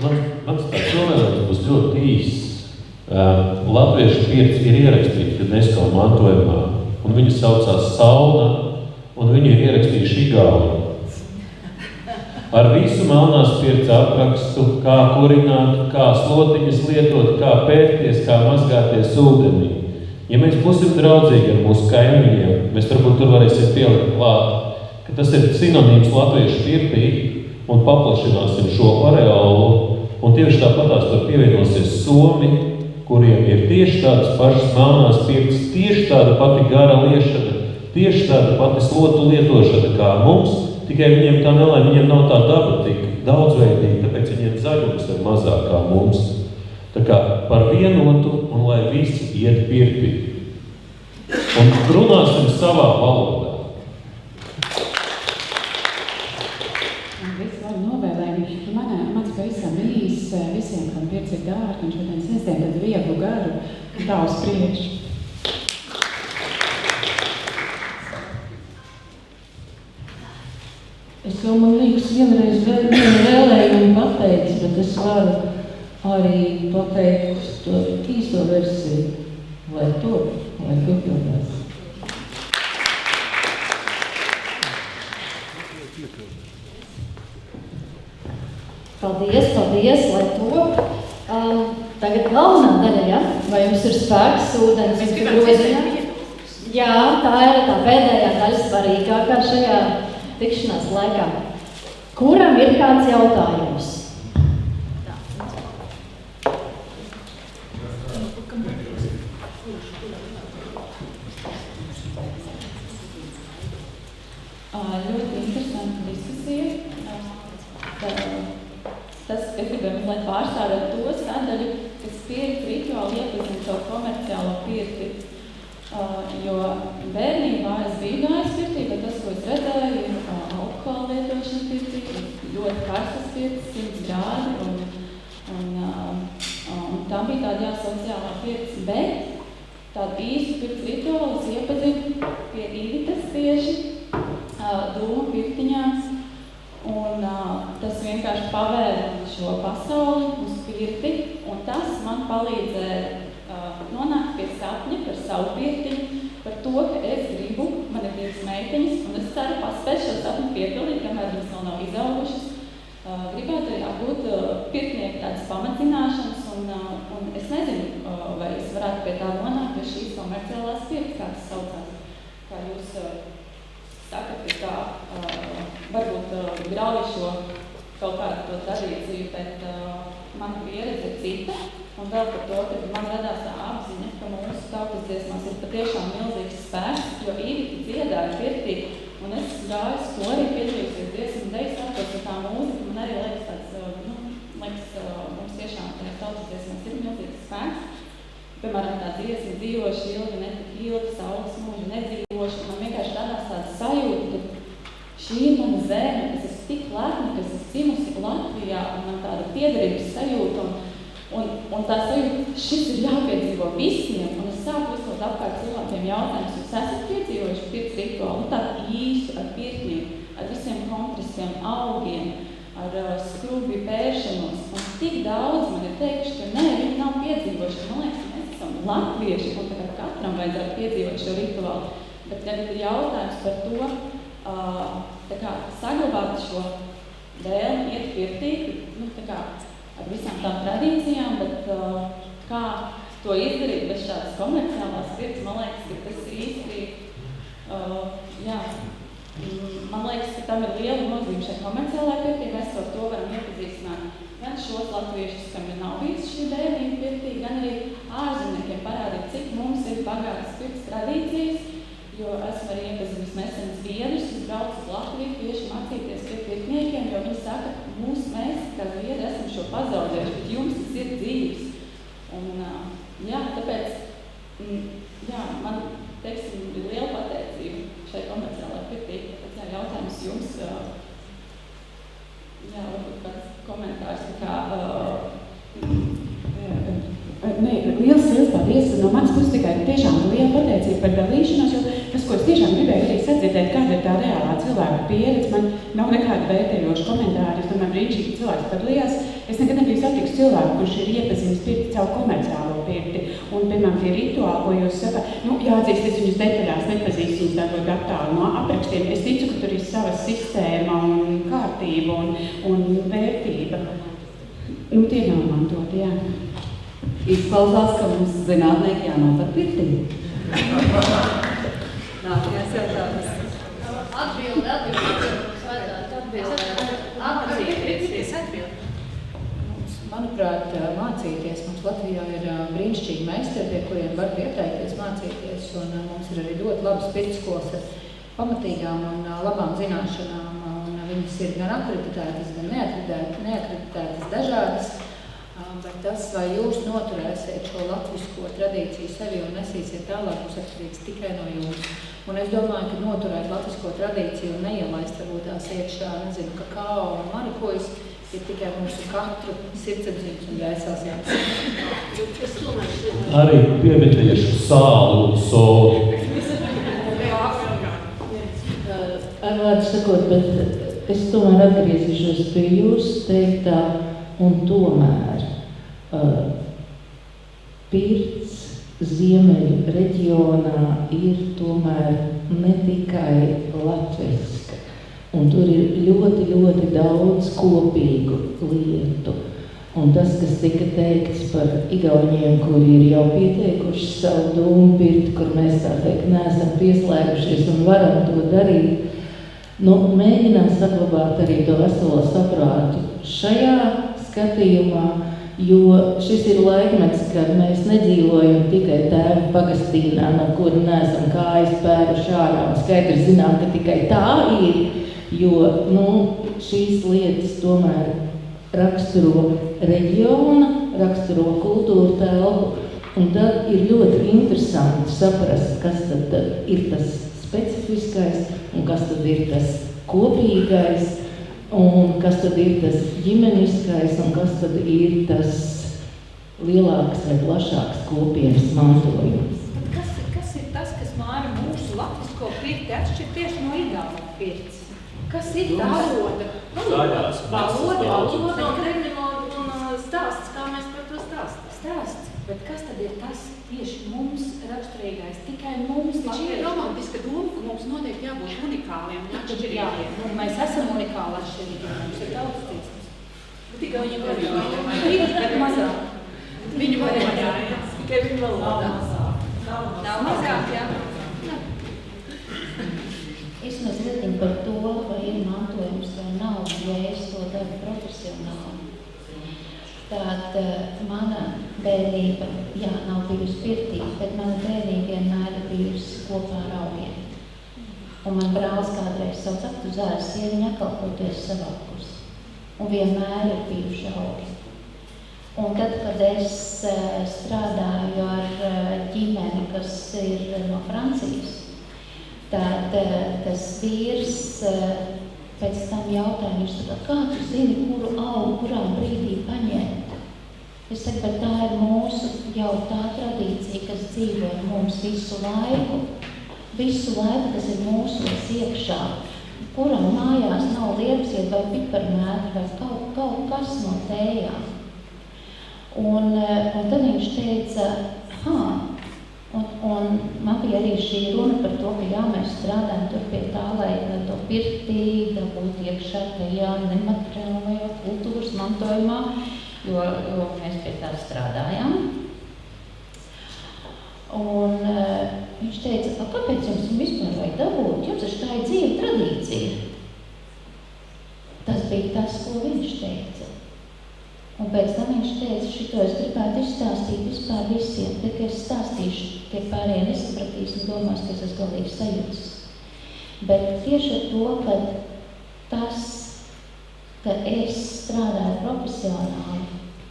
Mans tāds novēlējums būs ļoti īss. Latviešu pirts ir ierakstīta UNESCO mantojumā, un viņa saucās Sauna, un viņu ir ierakstījuši Igauni. Ar visu melnās pirts aprakstu, kā kurināt, kā slotiņas lietot, kā pērties, kā mazgāties ūdenī. Ja mēs būsim draudzīgi ar mūsu kaimiņiem, mēs varbūt tur varēsim pielikt klāt, ka tas ir sinonīms latviešu pirtī, un paplašināsim šo areālu, un tieši tāpatās tur pievienosies Somi, kuriem ir tieši tādas pašas melnās pirts, tieši tāda pati gara liešana, tieši tāda pati slotu lietošana kā mums, tikai viņiem tā nelaime, viņiem nav tā daba tik daudzveidīga, tāpēc viņiem zaļums ir mazāk kā mums. Tā kā par vienotu un lai visi iet pirtī. Un runāsim savā valodā. Mans pavisam īs visiem, kam pirts ir dārgi, un šodien sestdien tad vieglu garu tā uz priekšu. Es jau, man liekas, vienreiz vienu vēlējumu pateicu, bet es varu arī pateikt to īsto versiju, lai turpinās. Paldies, lai top. Tagad galvenā daļa, ja? Vai jums ir spēks, ūdens, groziņā? Jā, tā ir tā pēdējā daļa svarīgākā šajā tikšanās laikā. Kuram ir kāds jautājums? Ļoti interesanta diskusija. Es gribēju mazliet pārstāvēt to sadaļu, kas pirts rituāli iepazīst savu komerciālo pirti. Jo bērnībā es biju gājis pirtī, bet tas, ko es redzēju, ir alkohola lietošana pirtī, ļoti karstas pirtis, 100 grādi, un tā bija tāda sociālā pirts, bet tādu īstu pirts rituālu es iepazinu pie Ivitas tieši Dūmu pirtiņās. Un tas vienkārši pavēra šo pasauli uz pirti, un tas man palīdzēja nonākt pie sapņa par savu pirtiņu, par to, ka es gribu, man ir 2 meitiņas, un es ceru paspēt šo sapņu piepildīt, kamēr viņas vēl nav izaugušas. Gribētu arī apgūt pirtnieku tādas pamatzināšanas, un es nezinu, vai es varētu pie tā nonākt pie šīs komerciālās pirts, kā tas saucās, kā jūs sakat, ka tā varbūt grauj šo kaut kādu to tradīciju, bet mana pieredze ir cita. Un vēl par to, ka man radās tā apziņa, ka mūsu tautas dziesmās ir patiešām milzīgs spēks, jo Īvita dziedāja pirtī, un es gāju skorī piedalījusies dziesmu deju sākos, un tā mūzika man arī liekas tāds, mums tiešām tajā tautas dziesmās ir milzīgs spēks. Piemēram, tā dziesma dzīvoši ilgi, netik ilgi, saules mūži nedzīvoši, man vienkārši radās tāda sajūta, ka šī ir mana zeme, es esmu tik lepna, ka es esmu dzimusi Latvijā, un man tāda piederības sajūta, un tā sajūta, šis ir jāpiedzīvo visiem, un es sāku uzdot apkārt cilvēkiem jautājumus, jūs esat piedzīvojuši pirts rituālu, tādu īstu ar pirtnieku, ar visiem kontrastiem, augiem, ar skrūbju pēršanos, un tik daudz man ir teikuši, ka nē, viņi nav piedzīvojuši, man liekas, mēs esam latvieši, un tā kā katram vajadzētu piedzīvot šo rituālu, bet tagad ir jautājums par to, tā kā saglabāt šo vēlmi iet pirtī, tā kā ar visām tām tradīcijām, bet kā to izdarīt bez šādas komerciālās pirts, man liekas, ka tas īsti, man liekas, ka tam ir liela nozīme šai komerciālajai pirtī, mēs ar to varam iepazīstināt gan šos latviešus, kam nav bijusi šī bērnība pirtī, gan arī ārzemniekiem parādīt, cik mums ir bagātas pirts tradīcijas, jo esmu arī iepazinis nesen zviedrus, kas brauc uz Latviju tieši mācīties pie pirtniekiem, jo viņi saka, mēs, kā zviedri, esam šo pazaudējuši, bet jums tas ir dzīves. Un, tāpēc, man, teiksim, ir liela pateicība šai komerciālai pirtī. Tāpēc jautājums jums, varbūt kāds komentārs, Liels paldies no manas puses tikai tiešām liela pateicība par dalīšanos, jo tas, ko es tiešām gribēju arī sadzirdēt, kāda ir tā reālā cilvēka pieredze, man nav nekāda vērtējoša komentāra, es domāju, brīnišķīgi cilvēks padalījās. Es nekad nebiju satikusi cilvēku, kurš ir iepazinis pirti caur komerciālo pirti, un, piemēram, tie rituāli, ko jūs sakat, jāatzīst, es viņus detaļās nepazīstu, viņus tā ļoti attāli no aprakstiem. Es ticu, ka tur ir sava sistēma un kārtība un vērtība. Tie nav man dot, jā. Izklausās, ka mums zinātnieki jānāk par pirtī. Nākamais jautājums. Atbildi. Manuprāt, mācīties. Mums Latvijā ir brīnišķīgi meistari, pie kuriem var pieteikties mācīties, un mums ir arī ļoti labas pirtskolas ar pamatīgām un labām zināšanām, un viņas ir gan akreditētas, gan neakreditētas dažādas. Bet tas, vai jūs noturēsiet šo latvisko tradīciju sevi un nesīsiet tālāk, būs atkarīgs tikai no jums. Un es domāju, ka noturēt latvisko tradīciju un neielaist varbūt tās iekšā, nezinu, kakao un marikojas, ir tikai mūsu katru sirdsapziņas un gaisās jāsaka. Arī piemetiešu sāli un soli. Ar vārdu sakot, bet es tomēr atgriezīšos pie jūsu teiktā un tomēr. Pirts Ziemeļu reģionā ir tomēr ne tikai latviska, un tur ir ļoti, ļoti daudz kopīgu lietu. Un tas, kas tika teikts par igauņiem, kuri ir jau pieteikuši savu dūmu pirti, kur mēs tā teikt neesam pieslēgušies un varam to darīt, mēģinām saglabāt arī to veselo saprātu šajā skatījumā, jo šis ir laikmets, kad mēs nedzīvojam tikai tēvu pagastīnā, no kura neesam kājas pēruši ārā, un skaidri zinām, ka tikai tā ir, jo šīs lietas tomēr raksturo reģiona, raksturo kultūru telpu, un tad ir ļoti interesanti saprast, kas tad ir tas specifiskais, un kas tad ir tas kopīgais, un kas tad ir tas ģimeniskais, un kas tad ir tas lielāks vai plašāks kopienas mantojums. Kas ir tas, kas māra mūsu latvisko pirti atšķir tieši no igauņu pirts? Kas ir tā valoda? Valoda un stāsts, kā mēs par to stāsts. Bet kas tad ir tas tieši mums raksturīgais? Tikai mums šī ir romantiska doma, ka mums noteikti jābūt unikāliem un atšķirīgiem. Mēs esam unikāli atšķirīgi, mums ir daudz ticības. Bet igauniem arī. Bet mazāk. Viņu valodā, tikai viņu valodā. Nav mazāk, jā. Es mazliet par to, vai ir mantojums vai nav, ja es to daru profesionāli. Tātad mana bērnība, nav bijusi pirtī, bet mana bērnība vienmēr ir bijusi kopā ar augiem. Un man brālis kādreiz sauc tu zāri sieviņu akalpoties savākus. Un vienmēr ir bijuši augi. Un tad, kad es strādāju ar ģimeni, kas ir no Francijas, tad tas vīrs pēc tam jautāja, kā tu zini, kuru augu, kurā brīdī paņemt? Es saku, bet tā ir mūsu jau tā tradīcija, kas dzīvo mums visu laiku, kas ir mūsos iekšā, kuram mājās nav liepsiet vai piparmēti vai kaut kas no tējām. Un tad viņš teica, un man bija arī šī runa par to, ka mēs strādājam tur pie tā, lai to pirtī dabūtu iekšā tajā nemateriālajā kultūras mantojumā, jo mēs pie tā strādājam. Un viņš teica, kāpēc jums vispār vajag dabūt? Jums taču tā ir dzīva tradīcija. Tas bija tas, ko viņš teica. Un pēc tam viņš teica, šito es gribētu izstāstīt vispār visiem, bet, ka es stāstīšu, tie pārējie nesapratīs un domās, ka es esmu galīgi sajūtas. Bet tieši ar to, ka tas, ka es strādāju profesionāli,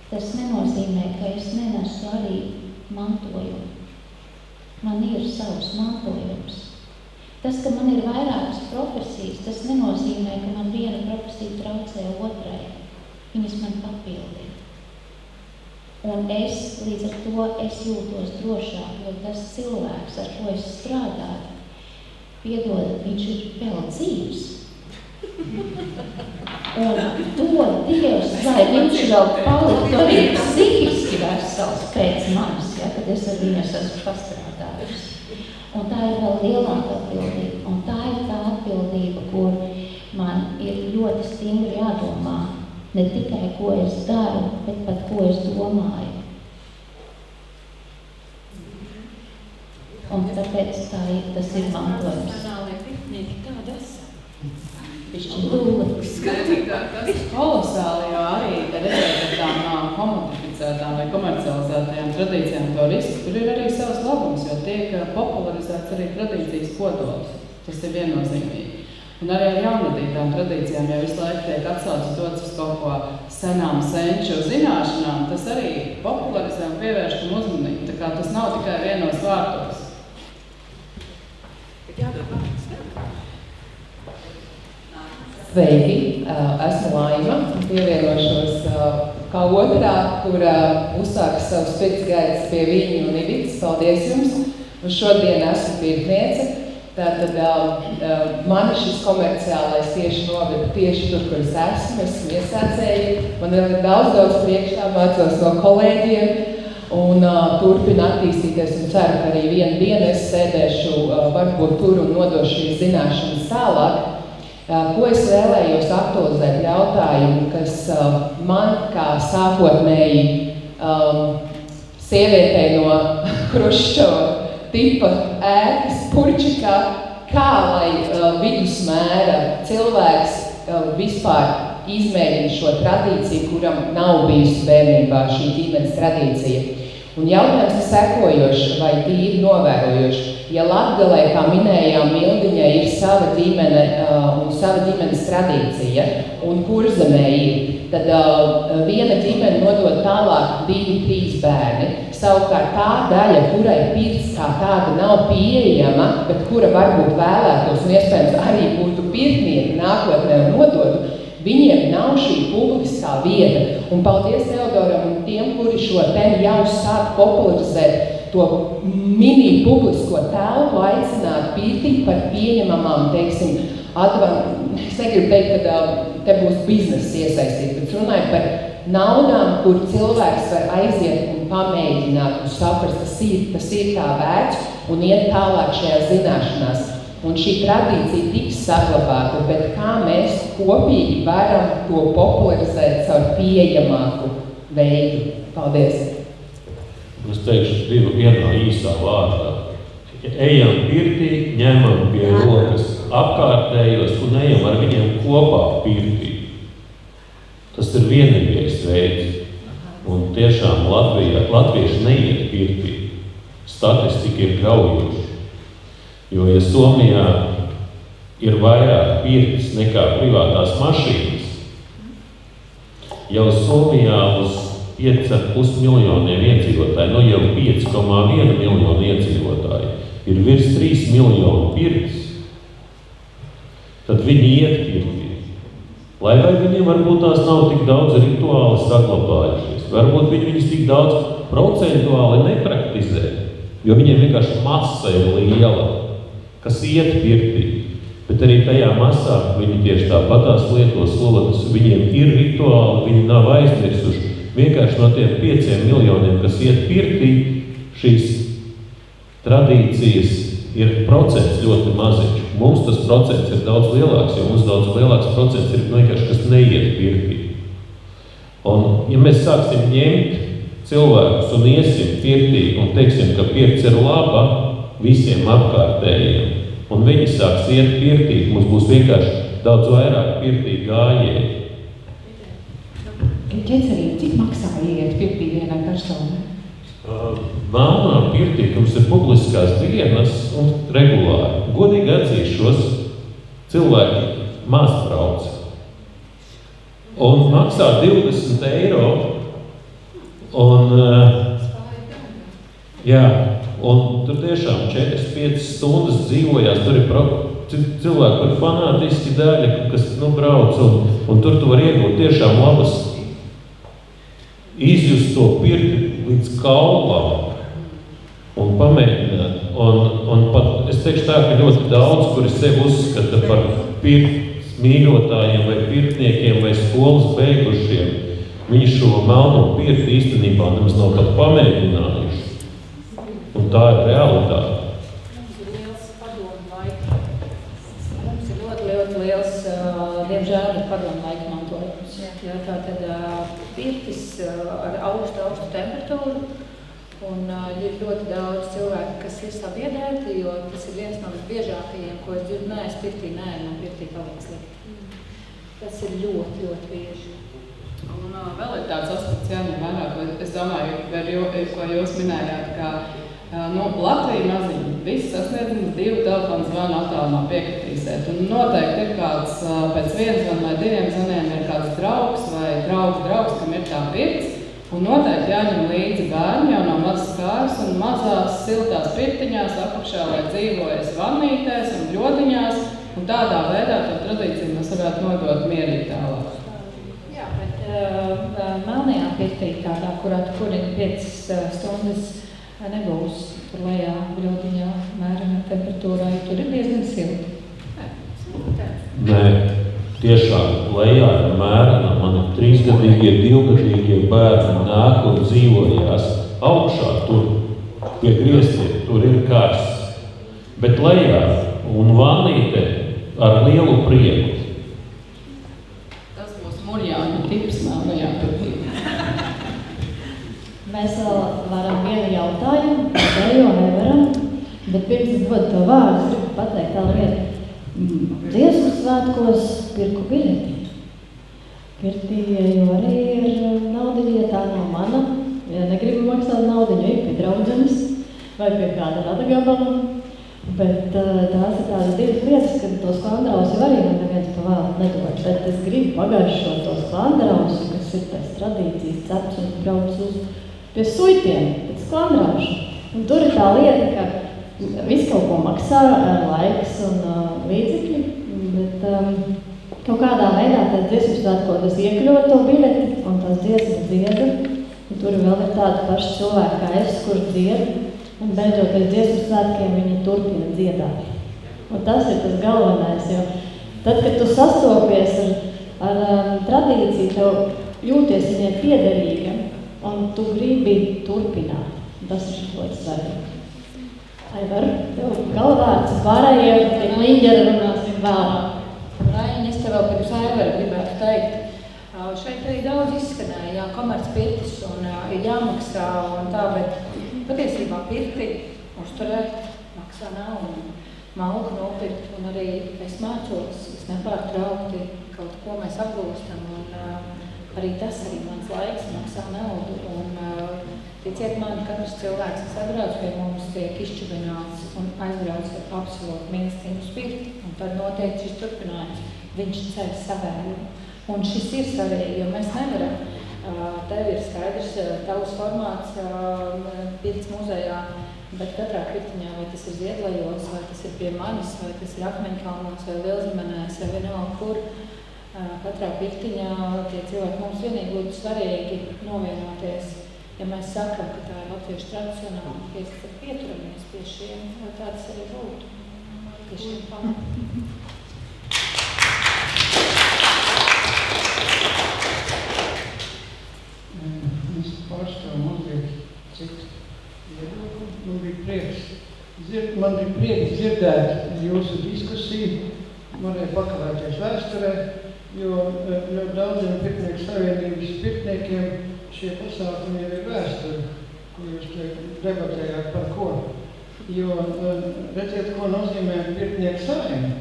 tas nenozīmē, ka es nenesu arī mantojumu. Man ir savs mantojums. Tas, ka man ir vairākas profesijas, tas nenozīmē, ka man viena profesija traucē otrai. Viņas man papildina. Un es līdz ar to es jūtos drošāk, jo tas cilvēks, ar ko es strādāju, piedod, viņš ir vēl dzīves. Un to Dievs, lai viņš vēl paliktu arī psihiski vesels pēc manis, ja, kad es ar viņu esmu pastrādājusi. Un tā ir vēl lielāka atbildība. Un tā ir tā atbildība, kur man ir ļoti stingri jādomā. Ne tikai, ko es daru, bet pat, ko es domāju. Un tāpēc tas ir mantojums. Profesionālie pirtnieki, kāda esam? Tas kolosāli, jo arī redzēt tādām komodificētām vai komercializētajām tradīcijām to risku, tur ir arī savs labums, jo tiek popularizēts arī tradīcijas kodols. Tas ir viennozīmīgi. Un arī ar jaunadītām tradīcijām, ja visu laiku tiek atsaucis dots uz kaut ko senām senču zināšanām, tas arī popularizē un pievērš tam uzmanību. Tā kā tas nav tikai vienos vārtos. Sveiki, esmu Laima un pievienošos kā otrā, kur uzsāka savus pirtsgaitas pie Viļņu un Ivitas. Paldies jums! Un šodien esmu pirtniece. Tātad mani šis komerciālais tieši noveda tieši tur, kur es esmu iesācēju. Man vēl ir daudz priekšā, mācos no kolēģiem un turpinu attīstīties un ceru, ka arī vienu dienu es sēdēšu varbūt tur un nodošu šīs zināšanas tālāk. Ko es vēlējos aktualizēt jautājumu, kas man kā sākotnēji sievietei no Hruščova tipa ēkas Purčikā, kā lai vidusmēra cilvēks vispār izmēģina šo tradīciju, kuram nav bijusi bērnībā šī ģimenes tradīcija. Un jautājums ir sekojošs vai tīri novērojošs. Ja Latgalē, kā minējām, Mildiņai ir sava ģimene un sava ģimenes tradīcija, un Kurzemē ir, tad viena ģimene nodod tālāk 2-3 bērni. Savukārt tā daļa, kurai pirts kā tāda nav pieejama, bet kura varbūt vēlētos un iespējams arī būtu pirtnieki nākotnē un nodotu, viņiem nav šī publiskā vieta. Un paldies Teodoram un tiem, kuri šo tēmu jau sāk popularizēt, to mini publisko telpu aicināt pirtīt par pieņemamām, teiksim, es negribu teikt, ka te būs bizness iesaistīts, bet runāju par naudām, kur cilvēks var aiziet un pamēģināt un saprast, tas ir tā vērts un iet tālāk šajā zināšanās. Un šī tradīcija tiks saglabāta, bet kā mēs kopīgi varam to popularizēt caur pieejamāku veidu. Paldies! Es teikšu vienā īsā vārdā. Ejam pirtī, ņemam pie rokas apkārtējos un ejam ar viņiem kopā pirtī. Tas ir vienīgais veids. Un tiešām latvieši neiet pirtī. Statistika ir graujoša. Jo, ja Somijā ir vairāk pirtis nekā privātās mašīnas, jau Somijā uz 5,5 miljoniem iedzīvotāji, jau 5,1 miljonu iedzīvotāji, ir virs 3 miljonu pirtis, tad viņi iet pirtī. Lai viņiem varbūt tās nav tik daudz rituāli saglabājušies, varbūt viņus tik daudz procentuāli nepraktizē, jo viņiem vienkārši masa ir liela, kas iet pirtī. Bet arī tajā masā viņi tieši tāpatās lieto slotas, viņiem ir rituāli, viņi nav aizmirsuši. Vienkārši no tiem 5 miljoniem, kas iet pirtī, šīs tradīcijas ir procents ļoti maziņš. Mums tas procents ir daudz lielāks, jo mums daudz lielāks procents ir vienkārši, kas neiet pirtī. Un, ja mēs sāksim ņemt cilvēkus un iesim pirtī un teiksim, ka pirts ir laba visiem apkārtējiem, un viņi sāks iet pirtī, mums būs vienkārši daudz vairāk pirtī gājēji. Ķecerīt, cik maksā iet pirtī vienai personai? Mānā pirtī, mums ir publiskās dienas un regulāri. Godīgi atzīšos, cilvēki maz brauc. Un maksā 20 eiro. Un, jā, un tur tiešām 4-5 stundas dzīvojās. Tur ir cilvēki, kur fanātiski daļa, kas brauc. Un tur tu var iegūt tiešām labas, izjust to pirti līdz kaulam un pamēģināt. Un pat, es teikšu tā, ka ļoti daudz, kuri sevi uzskata par pirts mīļotājiem vai pirtniekiem vai skolas beigušiem, viņi šo melno pirti īstenībā nemaz nav pat pamēģinājuši. Un tā ir realitāte. Mums ir liels padomu laika. Mums ir ļoti liels, diemžēl, ir padomu laika mantojums. Jā, tātad pirtis ar augstu temperatūru. Un ir ļoti daudz cilvēku, kas ir sabiedrēti, jo tas ir viens no visbiežākajiem, ko es dzirdu, es pirtī man pirtī paliek slikti. Tas ir ļoti, ļoti bieži. Un vēl ir tāds aspekts jāņem vērā, ko es domāju, ko jūs minējāt, ka Latvija maziņa, visi sasniedzams 2 telefonu zvanu attālumā piekritīsiet. Un noteikti ir kāds, pēc 1 zvanu vai 2 zvaniem ir kāds draugs vai draugs, kam ir tā pirts. Un noteikti jāņem līdzi bērni jau no mazas kājas un mazās siltās pirtiņās apakšā, lai dzīvojas vannītēs un bļodiņās. Un tādā veidā to tradīciju mēs varētu nodot mierīgi tālāk. Jā, bet melnajā pirtī tādā, kurā tu kurini 5 stundas, nebūs tur lejā bļodiņā mērenā temperatūrā, jo tur ir diezgan silti. Nē. Tiešām lejā ir mērena, man 3-gadīgie, 2-gadīgie bērni nāk un dzīvojās augšā tur pie griestiem, tur ir karsts. Bet lejā un vannīte ar lielu prieku. Tas būs Murjāņu tips melnajā pirtī. Mēs vēl varam vienu jautājumu, jo nevaram, bet pirms es dodu to vārdu, es gribu pateikt tā lieta. Dziesmu svētkos pirku biļeti. Pirtī, jo arī ir naudiņa, ja tā nav mana. Ja negribu maksāt naudiņu, ir pie draudzenes vai pie kāda rada gabala. Bet tās ir tādas 2 lietas, kad tos klandraus jau arī man neviens pa vēlu nedod. Bet es gribu pagaišot tos klandraus, kas ir pēc tradīcijas cepts un brauc pie suitiem, pēc klandrauša. Un tur ir tā lieta, ka viss kaut ko maksā, laiks un līdzekļi, bet kaut kādā veidā tās dziesmas svētkos iekļūt to biļeti un tās dziesmas dzieda. Un tur vēl ir tādi paši cilvēki kā es, kur dzied, un beidzot pēc dziesmas svētkiem viņi turpina dziedāt. Un tas ir tas galvenais, jo tad, kad tu sastopies ar tradīciju, tev jūties viņai piederīga, un tu gribi turpināt. Tas ir ļoti svarīgi. Aivar, tev galvārds pārējie, tiek Liņģera runāsim vēlāk. Raiņa, es tev vēl pirms Aivara gribētu teikt. Šeit arī daudz izskanēja, jā, komercpirtis un ir jāmaksā un tā, bet patiesībā pirti uzturēt maksā naudu, malku nopirkt un arī es mācos, es nepārtraukti kaut ko mēs apgūstam un arī tas arī mans laiks maksā naudu un ticiet man, katrs cilvēks, kas atbrauc pie mums, tiek izčubināts un aizbrauc ar absolūti mīlestību spirti. Un tad notiek šis turpinājums. Viņš ceļ savēju. Un šis ir savīgi, jo mēs nevaram. Tev ir skaidrs tavs formāts pirts muzejā, bet katrā pirtiņā, vai tas ir Ziedlajos, vai tas ir pie manis, vai tas ir Akmeņkalnos, vai Lielzemenēs, vai vienalga kur. Katrā pirtiņā tie cilvēki mums vienīgi būtu svarīgi novienoties. Ja mēs sakam, ka tā ir latviešu tradicionāla pieska, tad pieturamies pie šiem, lai tādas arī būtu. Pie šiem pamatiem. Es pārstāvu mazliet citu viedokli. Man bija prieks dzirdēt jūsu diskusiju. Varēja pakavēties vēsturē, jo ļoti daudziem pirtnieku savienības pirtniekiem šie pasākumi jau ir vēsturi, ko jūs te debatējāt par ko. Jo redziet, ko nozīmē pirtnieku saime.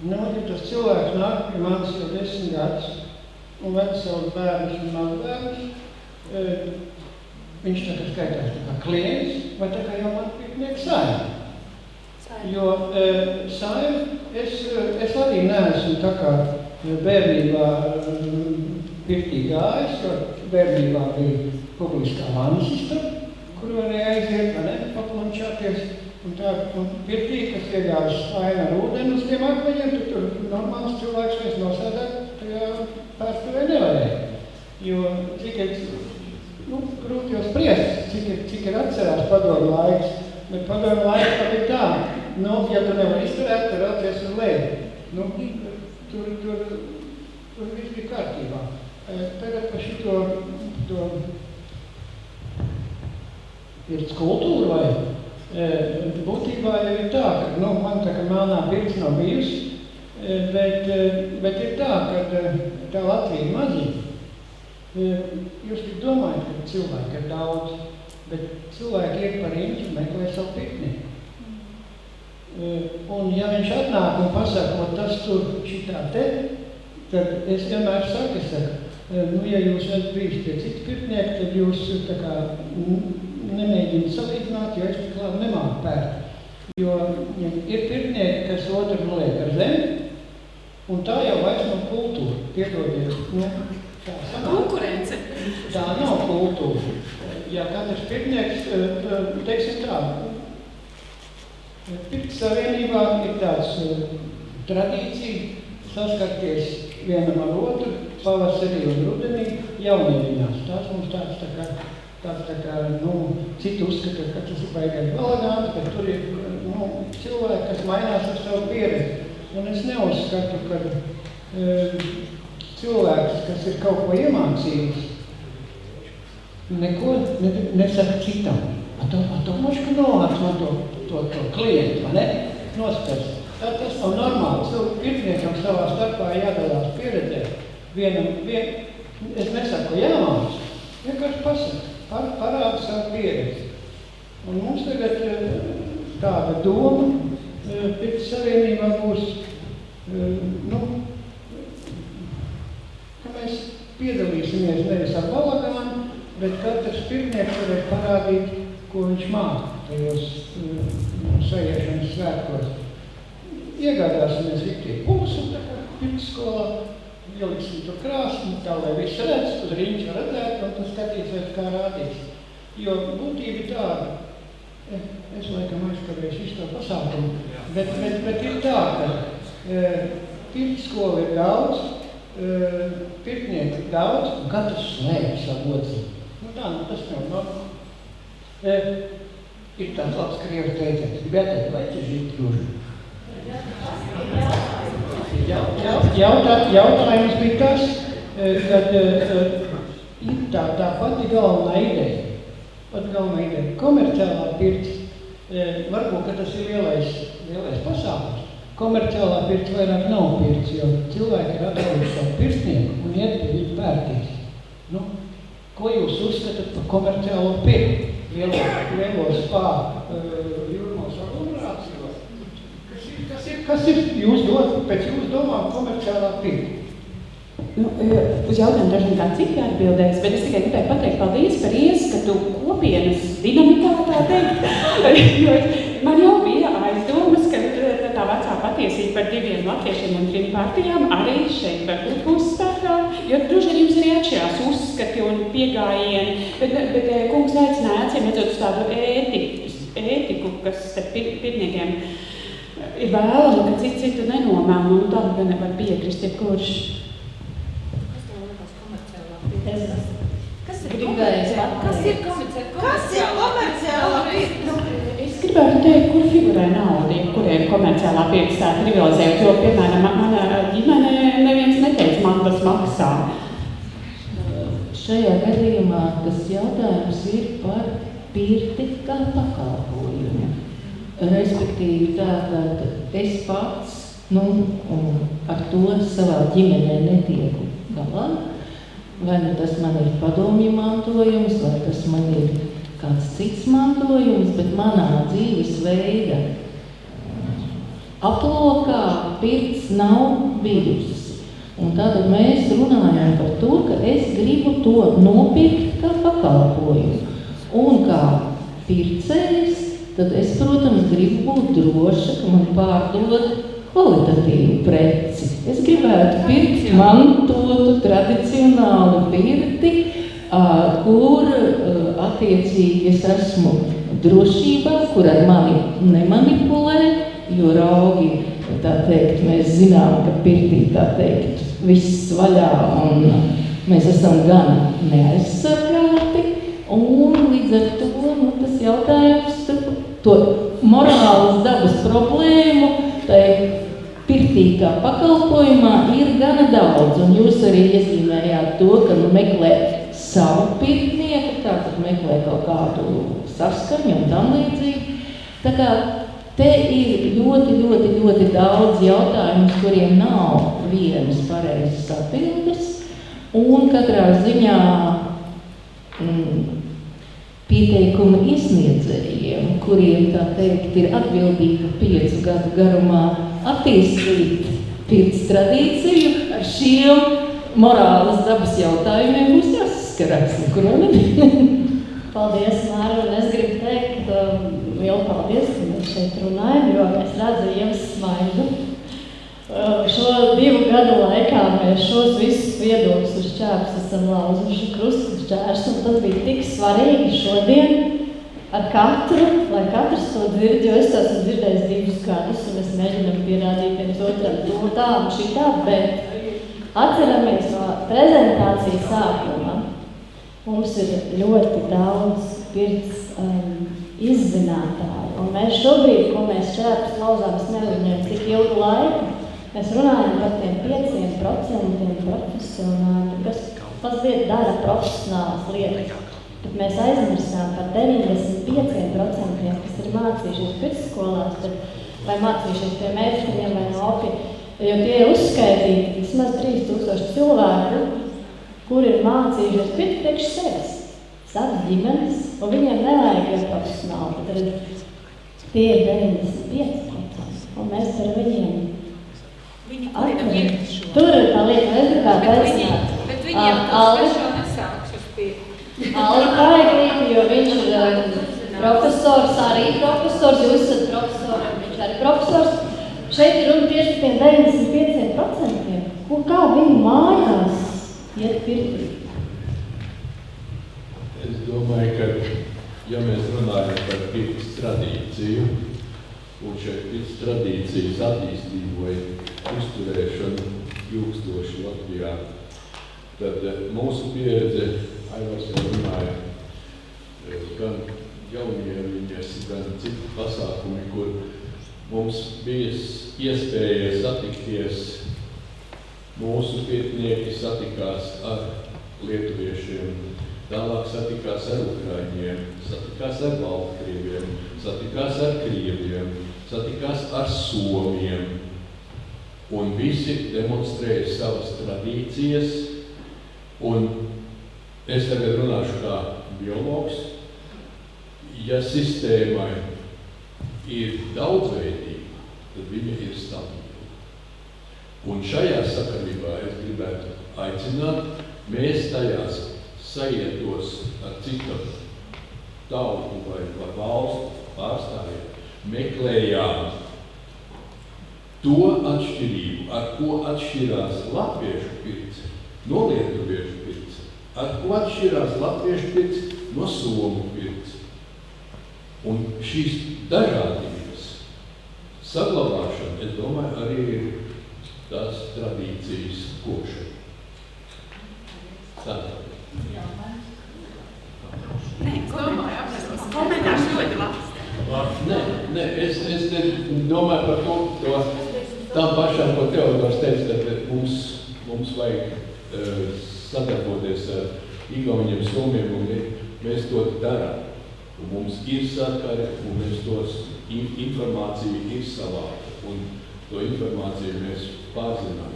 Nu, ja tas cilvēks nāk pie manis jau 10 gadus un ved savus bērnus un mazbērnus, viņš tagad skaitās tā kā klients vai tā kā jau man pirtnieku saime. Jo saime, es arī neesmu tā kā bērnībā pirtī gājis, jo bērnībā bija publiskā vannas istaba, kur varēja aiziet, vai ne, paplančāties. Un tā pirtī, kas iegājas aina ar ūdeni uz tiem akmeņiem, tur normāls cilvēks vairs nosēdēt, tajā pārstāvē nevarēja. Jo, cik grūti jau spriest, cik ir atcerās padomu laiks, bet padomu laiks tā bija tā, ja tu nevar izturēt, tad raucies uz leju. Tur viss bija kārtībā. Tagad par šito pirts kultūru vai būtībā jau ir tā, ka man tā kā melnā pirts nav bijusi, bet ir tā, ka tā Latvija maziņa. Jūs tik domājat, ka cilvēki ir daudz, bet cilvēki iet par riņķi un meklē savu pirtnieku. Un ja viņš atnāk un pasaka, tas tur šitā te, tad es vienmēr saku, ja jūs esat bijis pie citu pirtnieku, tad jūs tā kā nemēģina salīdzināt, jo es tik labi nemāku pērt. Jo ir pirtnieki, kas otru liek ar zemi, un tā jau vairs nav kultūra. Piedodiet, tā sanāk. Konkurence. Tā nav kultūra. Ja katrs pirtnieks, teiksim tā, pirts savienībā ir tāds tradīcija saskarties vienam ar otru, pavasarī un rudenī, jaunievinās. Tās mums tāds tā kā, citi uzskata, ka tas ir baigais balagāns, bet tur ir cilvēki, kas mainās ar savu pieredzi. Un es neuzskatu, ka cilvēks, kas ir kaut ko iemācījis, neko nesaka citam. Moši, ka novāc man to klientu, vai ne? Nospērs. Tas nav normāli. Pirtniekam savā starpā jādalās pieredzē. Es nesaku jāmāc, vienkārši pasaka. Parāda savu pieredzi. Un mums tagad tāda doma pirts savienībā būs, ka mēs piedalīsimies nevis ar balagānu, bet katrs pirtnieks varēs parādīt, ko viņš māca tajos sajiešanas svētkos. Iegādāsimies iktie pulsu, tā kā pirts skolā, ieliksim tur krāsni, tā lai viss redz, tur riņķi var redzēt, un tas skatīsies, kā rādīs. Jo būtība tāda, es laikam aizkavēšu visu to pasākumu, bet ir tā, ka pirts skola ir daudz, pirtnieku ir daudz, un katrs slēp savu odzību. Tas nav normāli. Ir tāds labs krievu teiciens, gribētu vai ķežīt druži. Jautājums bija tas, kad ir tā pati galvenā ideja. Komerciālā pirts, varbūt, ka tas ir lielais pasākums. Komerciālā pirts vairāk nav pirts, jo cilvēki ir atraduši savu pirtnieku un iet pie viņu pērtīs. Ko jūs uzskatāt par komerciālo pirti? Lielo spā jūrmos aglomerācijos? Kas ir pēc jūs domām komerciālā pirti? Uz jautājumu dažiem kā citi atbildēs, bet es tikai gribēju pateikt paldies par ieskatu kopienas dinamikā, tā teikt. Jo man jau bija aizdomas, ka tā vecā patiesība par 2 latviešiem un 3 partijām arī šeit varbūt būs spēkā, jo droši vien jums arī atšķirās uzskati un piegājieni, bet kungs aicināja acīm redzot uz tādu ētiku, kas pirtniekiem ir vēlama, ka citu nenomēm, un tam gan nevar piekrist, jebkurš. Kas ir komerciālā pirts? Es gribētu teikt, kur figurē nauda, kuriem komerciālā pirts tā trivializēt, jo, piemēram, mana ģimene neviens neteica, man tas maksā. Šajā gadījumā tas jautājums ir par pirti kā pakalpojumu. Respektīvi tātad es pats, ar to savā ģimenē netieku galā. Vai nu tas man ir padomju mantojums, vai tas man ir kāds cits mantojums, bet manā dzīves veida aplokā pirts nav bijusi. Un tātad mēs runājam par to, ka es gribu to nopirkt kā pakalpojumu. Un kā pircējs, tad es, protams, gribu būt droša, ka man pārdod kvalitatīvu preci. Es gribētu pirkt mantotu, tradicionālu pirti, kur attiecīgi es esmu drošībā, kur ar mani nemanipulē, jo raugi, tā teikt, mēs zinām, ka pirtī, tā teikt, viss vaļā un mēs esam gan neaizsargāti. Un līdz ar to tas jautājums to morālas dabas problēmu tai pirtī kā pakalpojumā ir gana daudz. Un jūs arī iezīmējāt to, ka meklē savu pirtnieku, tātad meklē kaut kādu saskaņu un tam līdzīgi. Tā kā te ir ļoti daudz jautājumu, kuriem nav vienas pareizas atbildes. Un katrā ziņā pieteikuma iesniedzējiem, kuriem, tā teikt, ir atbildība 5 gadu garumā attīstīt pirts tradīciju, ar šiem morālas dabas jautājumiem būs jāsaskarās. Paldies, Māra, un es gribu teikt lielu paldies, ka mēs šeit runājam, jo es redzu Ievas smaidu. Šo 2 gadu laikā mēs šos visus viedokļus uz šķērs esam lauzuši krustu šķērs, un tas bija tik svarīgi šodien ar katru, lai katrs to dzird, jo es esmu dzirdējis 2 gadus, un mēs mēģinām pierādīt viens otram to tā un šitā, bet atceramies no prezentācijas sākuma. Mums ir ļoti daudz pirts izzinātāju, un mēs šobrīd, ko mēs šķērs lauzām, es neužņēmu cik ilgu laiku, mēs runājam par tiem 5% profesionāļu, kas mazliet dara profesionālas lietas. Bet mēs aizmirsām par 95%, kas ir mācījušies pirtsskolās, vai mācījušies pie meistariem vai nopi, jo tie ir uzskaitīti vismaz 3000 cilvēku, kuri ir mācījušies pirkt priekš sevis, savas ģimenes, un viņiem nevajag jau profesionāli. Tad tie ir 95%, un mēs par viņiem tur ir tā lieta, es gribētu aicināt. Bet viņiem tas pašo nesāks uz pirti. Alli Paeglīti, jo viņš ir profesors, arī profesors, jūs esat profesori, viņš arī profesors. Šeit ir runa tieši tiem 95%. Kā viņi mājās iet pirtī? Es domāju, ka, ja mēs runājam par pirts tradīciju, un šeit pirts tradīcijas attīstību vai uzturēšanu ilgstoši Latvijā, tad mūsu pieredze, Aivars jau runāja, gan jaunieriņas, gan citu pasākumi, kur mums bija iespēja satikties, mūsu pirtnieki satikās ar lietuviešiem, tālāk satikās ar ukraiņiem, satikās ar baltkrieviem, satikās ar krieviem, satikās ar somiem. Un visi demonstrēja savas tradīcijas, un es tagad runāšu kā biologs. Ja sistēmai ir daudzveidība, tad viņa ir stabila. Un šajā sakarībā es gribētu aicināt, mēs tajās saietos ar citu tautu vai valstu pārstāvjiem, meklējām to atšķirību, ar ko atšķirās latviešu pirts no lietuviešu pirts, ar ko atšķirās latviešu pirts no somu pirts. Un šīs dažādības saglabāšana, es domāju, arī ir tās tradīcijas kopšana. Tātad. Nē, es domāju, apmēs, komentārs ļoti labs. Nē, es domāju par to tam pašām, ko Teodors teica, ka mums vajag sadarboties ar igauņiem, somiem, un mēs to darām. Un mums ir sakari, un mēs tos informāciju ir savāta, un to informāciju mēs pārzinām.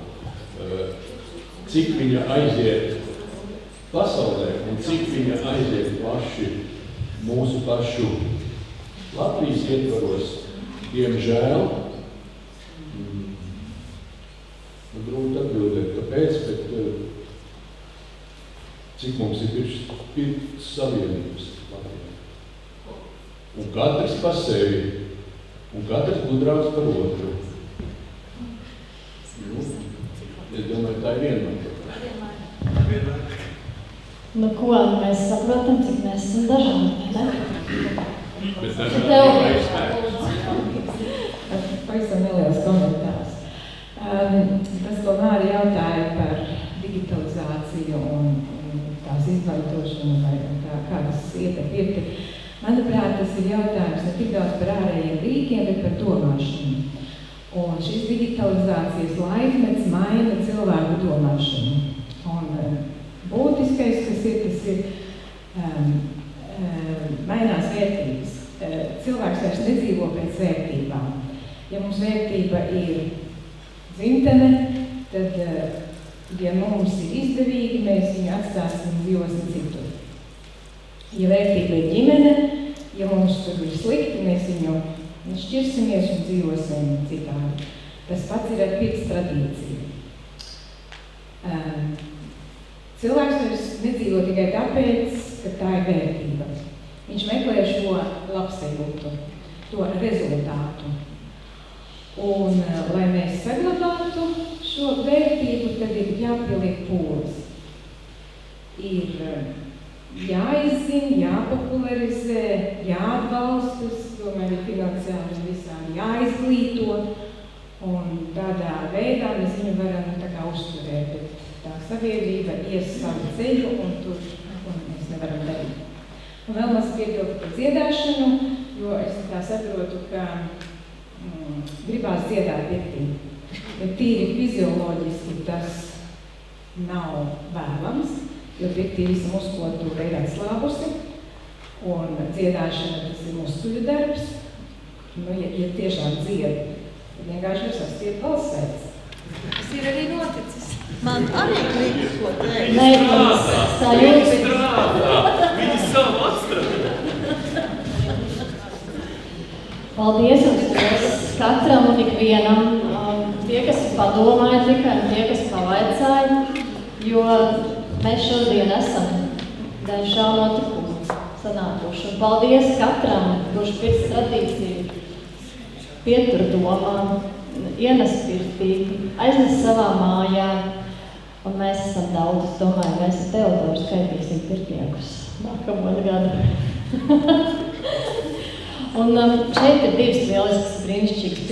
Cik viņa aiziet pasaulē un cik viņa aiziet plaši mūsu pašu Latvijas ietvaros, diemžēl, grūti atbildēt, kāpēc, bet cik mums ir pirts savienības Latvijā. Un katrs pa sevi, un katrs gudrāks par otru. Es domāju, tā ir vienmēr. Nu ko, mēs saprotam, cik mēs esam dažādi, ne? Bet dažādi neizspēj. Pavisam neliels komentārs. Tas, ko Māri jautāja par digitalizāciju un tās izmantošanu vai kā tas ietek pirti, manuprāt, tas ir jautājums ne tik daudz par ārējiem rīkiem, bet par domāšanu. Un šis digitalizācijas laikmets maina cilvēku domāšanu. Un būtiskais, tas ir mainās vērtības. Cilvēks vairs nedzīvo pēc vērtībām. Ja mums vērtība ir dzimtene, tad, ja mums ir izdevīgi, mēs viņu atstāsim dzīvosim citur. Ja vērtība ir ģimene, ja mums tur ir slikti, mēs viņu šķirsimies un dzīvosim citādi. Tas pats ir ar pirts tradīciju. Cilvēks vairs nedzīvo tikai tāpēc, ka tā ir vērtība. Viņš meklē šo labsajūtu, to rezultātu. Un, lai mēs saglabātu šo vērtību, tad ir jāpieliek pūles. Ir jāizzina, jāpopularizē, jāatbalstas, tomēr ir finansiāli visādi jāizglīto, un tādā veidā mēs viņu varam tā kā uzturēt, bet tā sabiedrība ies savu ceļu, un tur mēs nevaram darīt. Un vēl maz piebildu par dziedāšanu, jo es tā saprotu, ka gribās dziedāt pirtī. Bet tīri fizioloģiski tas nav vēlams, jo pirtī visa muskulatūra ir atslābusi, un dziedāšana tas ir muskuļu darbs. Nu, ja tiešām dzied, tad vienkārši jūs sastiet balsēts. Tas ir arī noticis. Man arī gribas ko teikt. Nē, tā jūs strādā. Viņi savu atstrādā. Paldies jums katram un ikvienam, tie, kas padomāja tikai un tie, kas pavaicāja, jo mēs šodien esam dēļ šā notikuma sanākuši. Un paldies katram, kurš pirts tradīciju pietur domām, ienes pirtī, aiznes savā mājā. Un mēs esam daudz, es domāju, mēs ar Teodoru skaitīsim pirtniekus nākamo gadu. Un šeit ir divas lieliskas brīnišķīgas